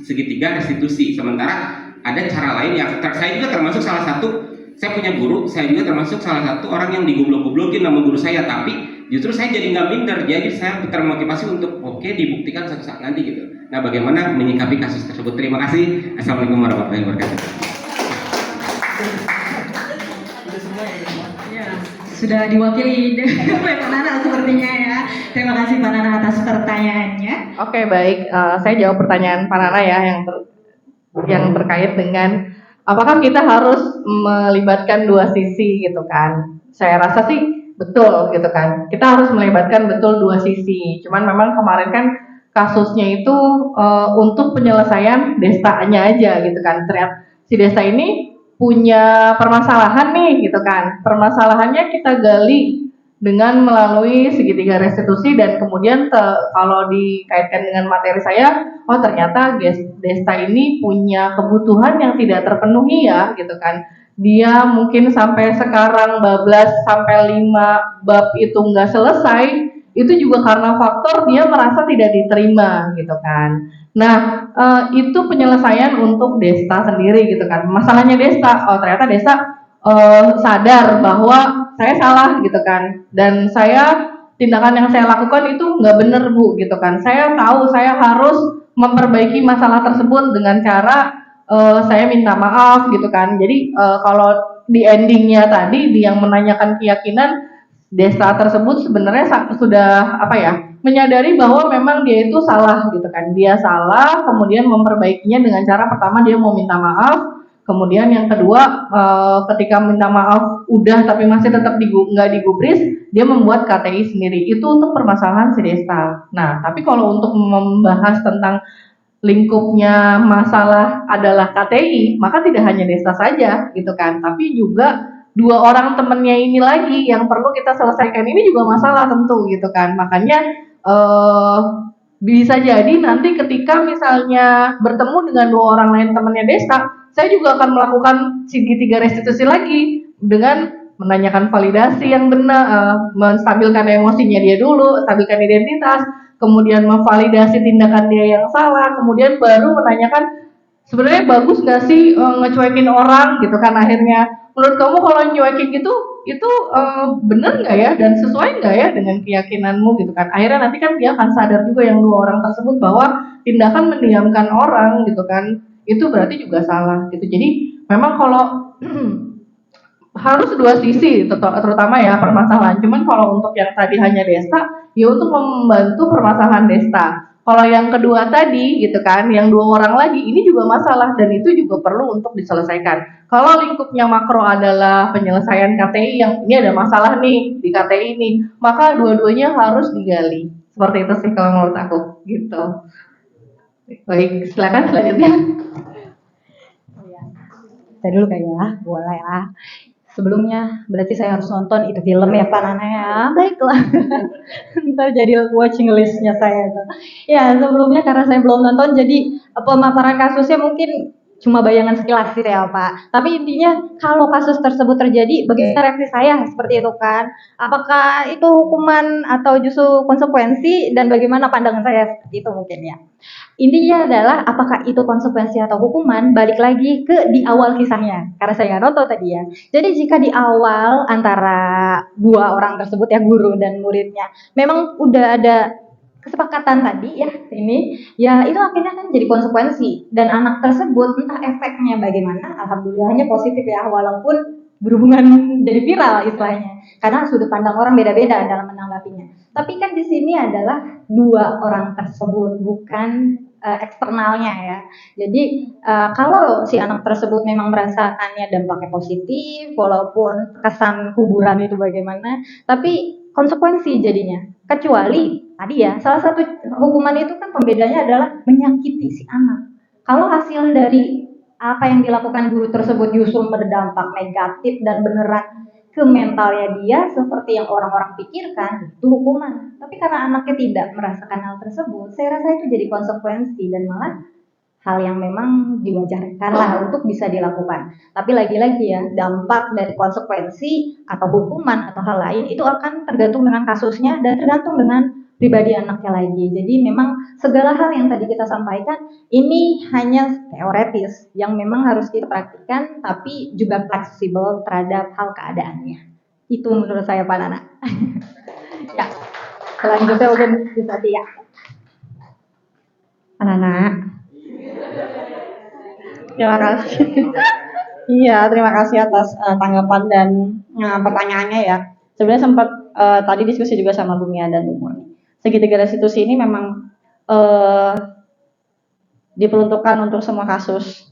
segitiga restitusi, sementara ada cara lain yang saya juga termasuk salah satu. Saya punya guru, saya juga termasuk salah satu orang yang digoblok-goblokin sama guru saya, tapi justru saya jadi nggak minder, jadi saya termotivasi untuk oke, dibuktikan suatu saat nanti gitu. Nah, bagaimana menyikapi kasus tersebut? Terima kasih. Assalamualaikum warahmatullahi wabarakatuh. Sudah diwakili oleh Pak Nana sepertinya ya. Terima kasih Pak Nana atas pertanyaannya. Oke, baik. Saya jawab pertanyaan Pak Nana ya yang terkait dengan apakah kita harus melibatkan dua sisi gitu kan? Saya rasa sih betul gitu kan. Kita harus melibatkan betul dua sisi. Cuman memang kemarin kan kasusnya itu untuk penyelesaian desanya aja gitu kan. Ternyata si desa ini punya permasalahan nih gitu kan. Permasalahannya kita gali dengan melalui segitiga restitusi, dan kemudian kalau dikaitkan dengan materi saya, oh ternyata desa ini punya kebutuhan yang tidak terpenuhi ya gitu kan. Dia mungkin sampai sekarang bablas sampai 5 bab itu nggak selesai, itu juga karena faktor dia merasa tidak diterima gitu kan. Nah, itu penyelesaian untuk desa sendiri gitu kan. Masalahnya desa, oh ternyata desa sadar bahwa saya salah gitu kan, dan tindakan yang saya lakukan itu nggak benar Bu gitu kan. Saya tahu saya harus memperbaiki masalah tersebut dengan cara saya minta maaf gitu kan. Jadi kalau di endingnya tadi yang menanyakan keyakinan, desa tersebut sebenarnya sudah menyadari bahwa memang dia itu salah gitu kan. Dia salah, kemudian memperbaikinya dengan cara pertama dia mau minta maaf. Kemudian yang kedua, ketika minta maaf udah tapi masih tetap nggak digubris, dia membuat KTI sendiri. Itu untuk permasalahan si desa. Nah, tapi kalau untuk membahas tentang lingkupnya masalah adalah KTI, maka tidak hanya desa saja gitu kan, tapi juga dua orang temennya ini lagi yang perlu kita selesaikan. Ini juga masalah tentu gitu kan. Makanya bisa jadi nanti ketika misalnya bertemu dengan dua orang lain temannya desa, saya juga akan melakukan segitiga restitusi lagi dengan menanyakan validasi yang benar, menstabilkan emosinya dia dulu, stabilkan identitas, kemudian memvalidasi tindakan dia yang salah, kemudian baru menanyakan sebenarnya bagus nggak sih ngecuekin orang gitu kan. Akhirnya menurut kamu kalau nyuekin gitu itu benar nggak ya dan sesuai nggak ya dengan keyakinanmu gitu kan. Akhirnya nanti kan dia akan sadar juga yang dua orang tersebut bahwa tindakan mendiamkan orang gitu kan itu berarti juga salah gitu. Jadi memang kalau harus dua sisi terutama ya permasalahan. Cuman kalau untuk yang tadi hanya desa ya untuk membantu permasalahan desa. Kalau yang kedua tadi gitu kan, yang dua orang lagi ini juga masalah dan itu juga perlu untuk diselesaikan. Kalau lingkupnya makro adalah penyelesaian KTI yang ini ada masalah nih di KTI ini, maka dua-duanya harus digali. Seperti itu sih kalau menurut aku gitu. Baik, silakan selanjutnya. Saya dulu kayaknya, boleh lah. Sebelumnya berarti saya harus nonton itu film ya Pak Nana ya. Baiklah. Ntar jadi watching listnya saya tuh. Ya sebelumnya karena saya belum nonton jadi pemaparan kasusnya mungkin cuma bayangan sekilas gitu ya Pak. Tapi intinya kalau kasus tersebut terjadi bagaimana reaksi saya seperti itu kan? Apakah itu hukuman atau justru konsekuensi dan bagaimana pandangan saya seperti itu mungkin ya. Intinya adalah apakah itu konsekuensi atau hukuman balik lagi ke di awal kisahnya karena saya nggak nonton tadi ya. Jadi jika di awal antara dua orang tersebut ya guru dan muridnya memang udah ada kesepakatan tadi ya ini ya itu akhirnya kan jadi konsekuensi dan anak tersebut entah efeknya bagaimana alhamdulillahnya positif ya walaupun berhubungan jadi viral istilahnya karena sudut pandang orang beda-beda dalam menanggapinya tapi kan di sini adalah dua orang tersebut bukan eksternalnya ya jadi kalau si anak tersebut memang merasakannya dampaknya positif walaupun kesan kuburan itu bagaimana tapi konsekuensi jadinya kecuali tadi ya salah satu hukuman itu kan pembedanya adalah menyakiti si anak kalau hasil dari apa yang dilakukan guru tersebut justru berdampak negatif dan beneran ke mentalnya dia seperti yang orang-orang pikirkan itu hukuman tapi karena anaknya tidak merasakan hal tersebut saya rasa itu jadi konsekuensi dan malah hal yang memang diwajarkan lah untuk bisa dilakukan. Tapi lagi-lagi ya, dampak dari konsekuensi atau hukuman atau hal lain itu akan tergantung dengan kasusnya dan tergantung dengan pribadi anaknya lagi. Jadi memang segala hal yang tadi kita sampaikan ini hanya teoretis yang memang harus kita praktikkan tapi juga fleksibel terhadap hal keadaannya. Itu menurut saya Pak Nana. Ya, selanjutnya mungkin bisa dia. Pak Nana. Terima kasih. Iya, terima kasih atas tanggapan dan pertanyaannya ya. Sebenarnya sempat tadi diskusi juga sama Bu Mia dan Bu Murni. Segitiga restitusi ini memang diperuntukkan untuk semua kasus.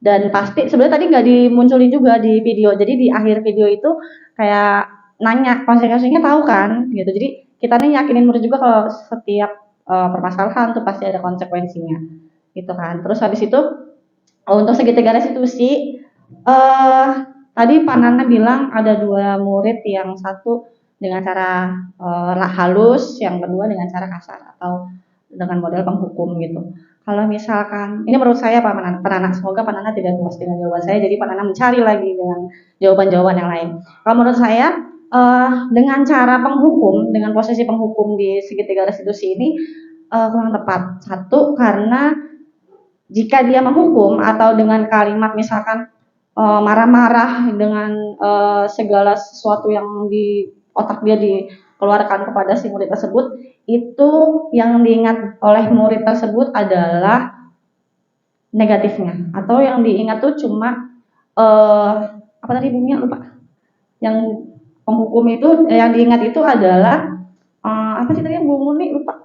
Dan pasti sebenarnya tadi nggak dimunculin juga di video. Jadi di akhir video itu kayak nanya konsekuensinya tahu kan gitu. Jadi kita nih yakinin murid juga kalau setiap permasalahan tuh pasti ada konsekuensinya. Gitu kan. Terus habis itu untuk segitiga restitusi, tadi Pak Nana bilang ada dua murid yang satu dengan cara halus, yang kedua dengan cara kasar atau dengan model penghukum gitu. Kalau misalkan, ini menurut saya Pak Nana, semoga Pak Nana tidak puas dengan jawaban saya, jadi Pak Nana mencari lagi dengan jawaban-jawaban yang lain. Kalau menurut saya, dengan cara penghukum, dengan posisi penghukum di segitiga restitusi ini kurang tepat. Satu, karena jika dia menghukum atau dengan kalimat misalkan marah-marah dengan segala sesuatu yang di otak dia dikeluarkan kepada si murid tersebut, itu yang diingat oleh murid tersebut adalah negatifnya, atau yang diingat tuh cuma apa tadi bunyinya lupa. Yang penghukum itu yang diingat itu adalah apa sih tadi yang Bu Murni lupa.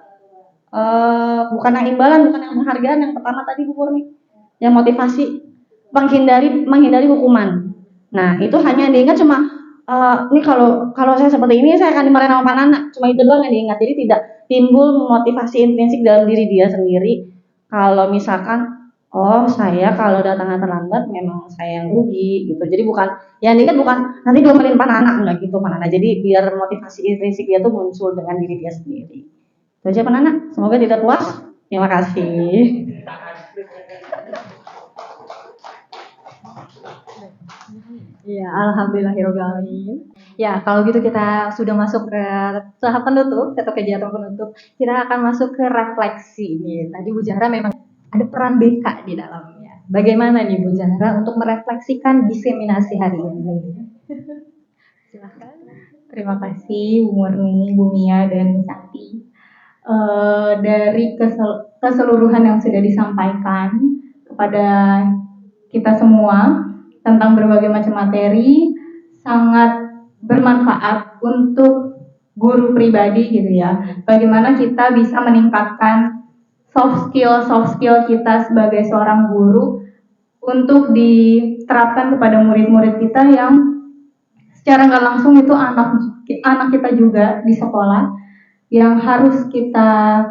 Bukan yang imbalan, bukan yang penghargaan, yang pertama tadi Bu Murni, yang motivasi menghindari hukuman. Nah itu hanya diingat cuma ini kalau saya seperti ini saya akan dimarahin sama Pak Nana, cuma itu doang yang diingat. Jadi tidak timbul motivasi intrinsik dalam diri dia sendiri. Kalau misalkan saya kalau datangnya terlambat memang saya yang rugi gitu. Jadi bukan yang diingat bukan nanti diomelin Pak Nana, enggak gitu Pak Nana. Jadi biar motivasi intrinsik dia tuh muncul dengan diri dia sendiri. Itu aja Pak Nana, semoga tidak puas. Terima kasih. Ya, alhamdulillahirobbilalamin. Ya, kalau gitu kita sudah masuk ke tahap penutup atau kegiatan penutup. Kita akan masuk ke refleksi nih. Tadi Bu Zahra memang ada peran BK di dalamnya. Bagaimana nih Bu Zahra untuk merefleksikan diseminasi hari ini? Silahkan. Terima kasih Bu Murni, Bu Mia, dan Bu Santi. Dari keseluruhan yang sudah disampaikan kepada kita semua tentang berbagai macam materi sangat bermanfaat untuk guru pribadi gitu ya. Bagaimana kita bisa meningkatkan soft skill kita sebagai seorang guru untuk diterapkan kepada murid-murid kita yang secara nggak langsung itu anak kita juga di sekolah yang harus kita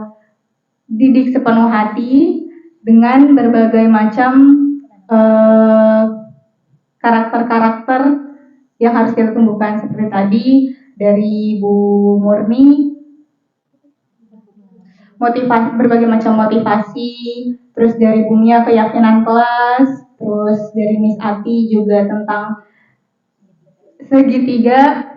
didik sepenuh hati dengan berbagai macam karakter-karakter yang harus kita tumbuhkan seperti tadi dari Bu Murni, berbagai macam motivasi, terus dari Bu Mia keyakinan kelas, terus dari Miss Ati juga tentang segitiga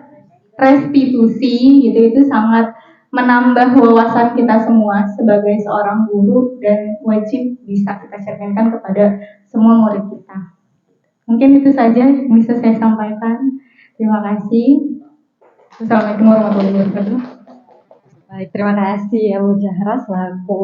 restitusi gitu, itu sangat menambah wawasan kita semua sebagai seorang guru dan wajib bisa kita cerminkan kepada semua murid kita. Mungkin itu saja yang bisa saya sampaikan. Terima kasih. Assalamualaikum warahmatullahi wabarakatuh. Baik, terima kasih ya Bu Zahra selaku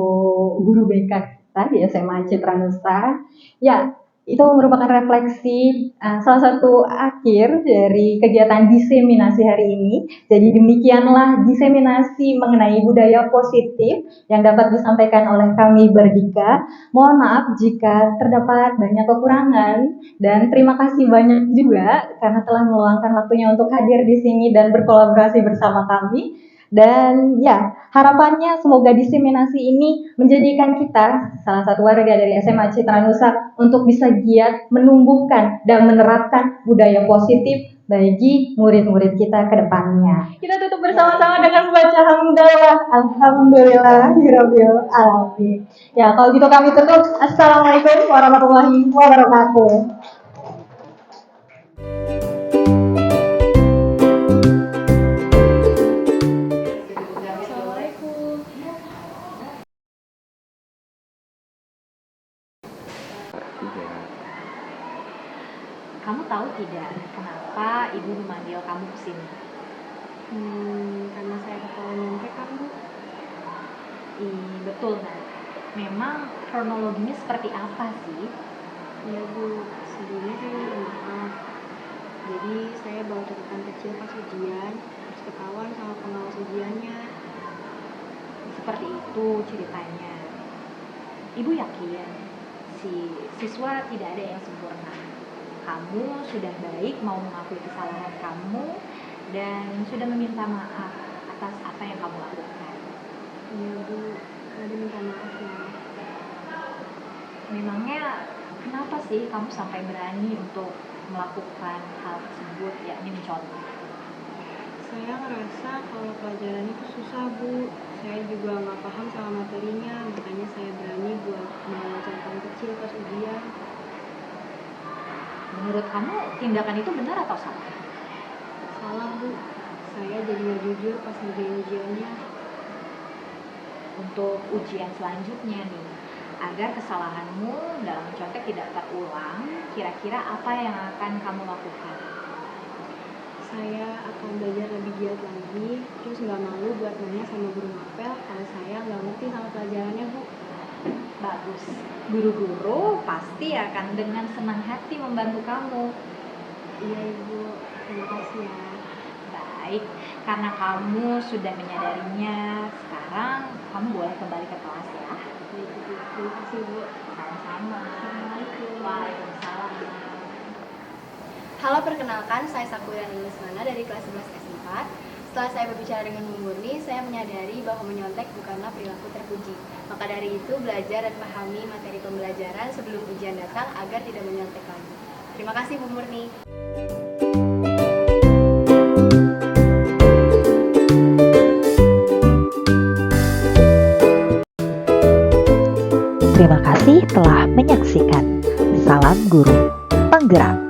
guru BK kita di SMA Citra Nusa. Ya, itu merupakan refleksi salah satu akhir dari kegiatan diseminasi hari ini. Jadi demikianlah diseminasi mengenai budaya positif yang dapat disampaikan oleh kami berdika. Mohon maaf jika terdapat banyak kekurangan dan terima kasih banyak juga karena telah meluangkan waktunya untuk hadir di sini dan berkolaborasi bersama kami. Dan ya, harapannya semoga diseminasi ini menjadikan kita, salah satu warga dari SMA Citra Nusa, untuk bisa giat menumbuhkan dan menerapkan budaya positif bagi murid-murid kita ke depannya. Kita tutup bersama-sama dengan membaca hamdalah. Alhamdulillahirabbil alamin. Ya, kalau gitu kami tutup. Assalamualaikum warahmatullahi wabarakatuh. Kamu tahu tidak kenapa ibu memanggil kamu ke sini? Karena saya ketahuan nyontek kan, Bu. Betul, Nak. Memang kronologinya seperti apa sih? Iya, Bu. Sebelumnya saya minta maaf. Jadi saya bawa catatan kecil pas ujian, terus ketahuan sama pengawas ujiannya. Seperti itu ceritanya. Ibu yakin si siswa tidak ada yang sempurna. Kamu sudah baik mau mengakui kesalahan kamu dan sudah meminta maaf atas apa yang kamu lakukan. Iya, Bu. Saya minta maaf ya. Memangnya kenapa sih kamu sampai berani untuk melakukan hal tersebut, yakni mencontoh? Saya ngerasa kalau pelajaran itu susah, Bu. Saya juga nggak paham sama materinya, makanya saya berani buat membawa catatan kecil pas ujian. Menurut kamu tindakan itu benar atau salah? Salah, Bu. Saya jadi nggak jujur pas ngerjain ujiannya. Untuk ujian selanjutnya nih, agar kesalahanmu dalam mencontek tidak terulang, kira-kira apa yang akan kamu lakukan? Saya akan belajar lebih giat lagi, terus nggak malu buat nanya sama guru mapel kalau saya nggak ngerti sama pelajarannya, Bu. Bagus. Guru-guru pasti akan dengan senang hati membantu kamu. Iya, Ibu. Terima kasih ya. Baik, karena kamu sudah menyadarinya, sekarang kamu boleh kembali ke kelas ya. Terima kasih, Bu. Sama-sama. Assalamualaikum. Waalaikumsalam. Halo, perkenalkan, saya Sakuliani Lesmana dari kelas 11 S4. Setelah saya berbicara dengan Bu Murni, saya menyadari bahwa menyontek bukanlah perilaku terpuji. Maka dari itu, belajar dan pahami materi pembelajaran sebelum ujian datang agar tidak menyontek lagi. Terima kasih, Bu Murni. Terima kasih telah menyaksikan Salam Guru Penggerak.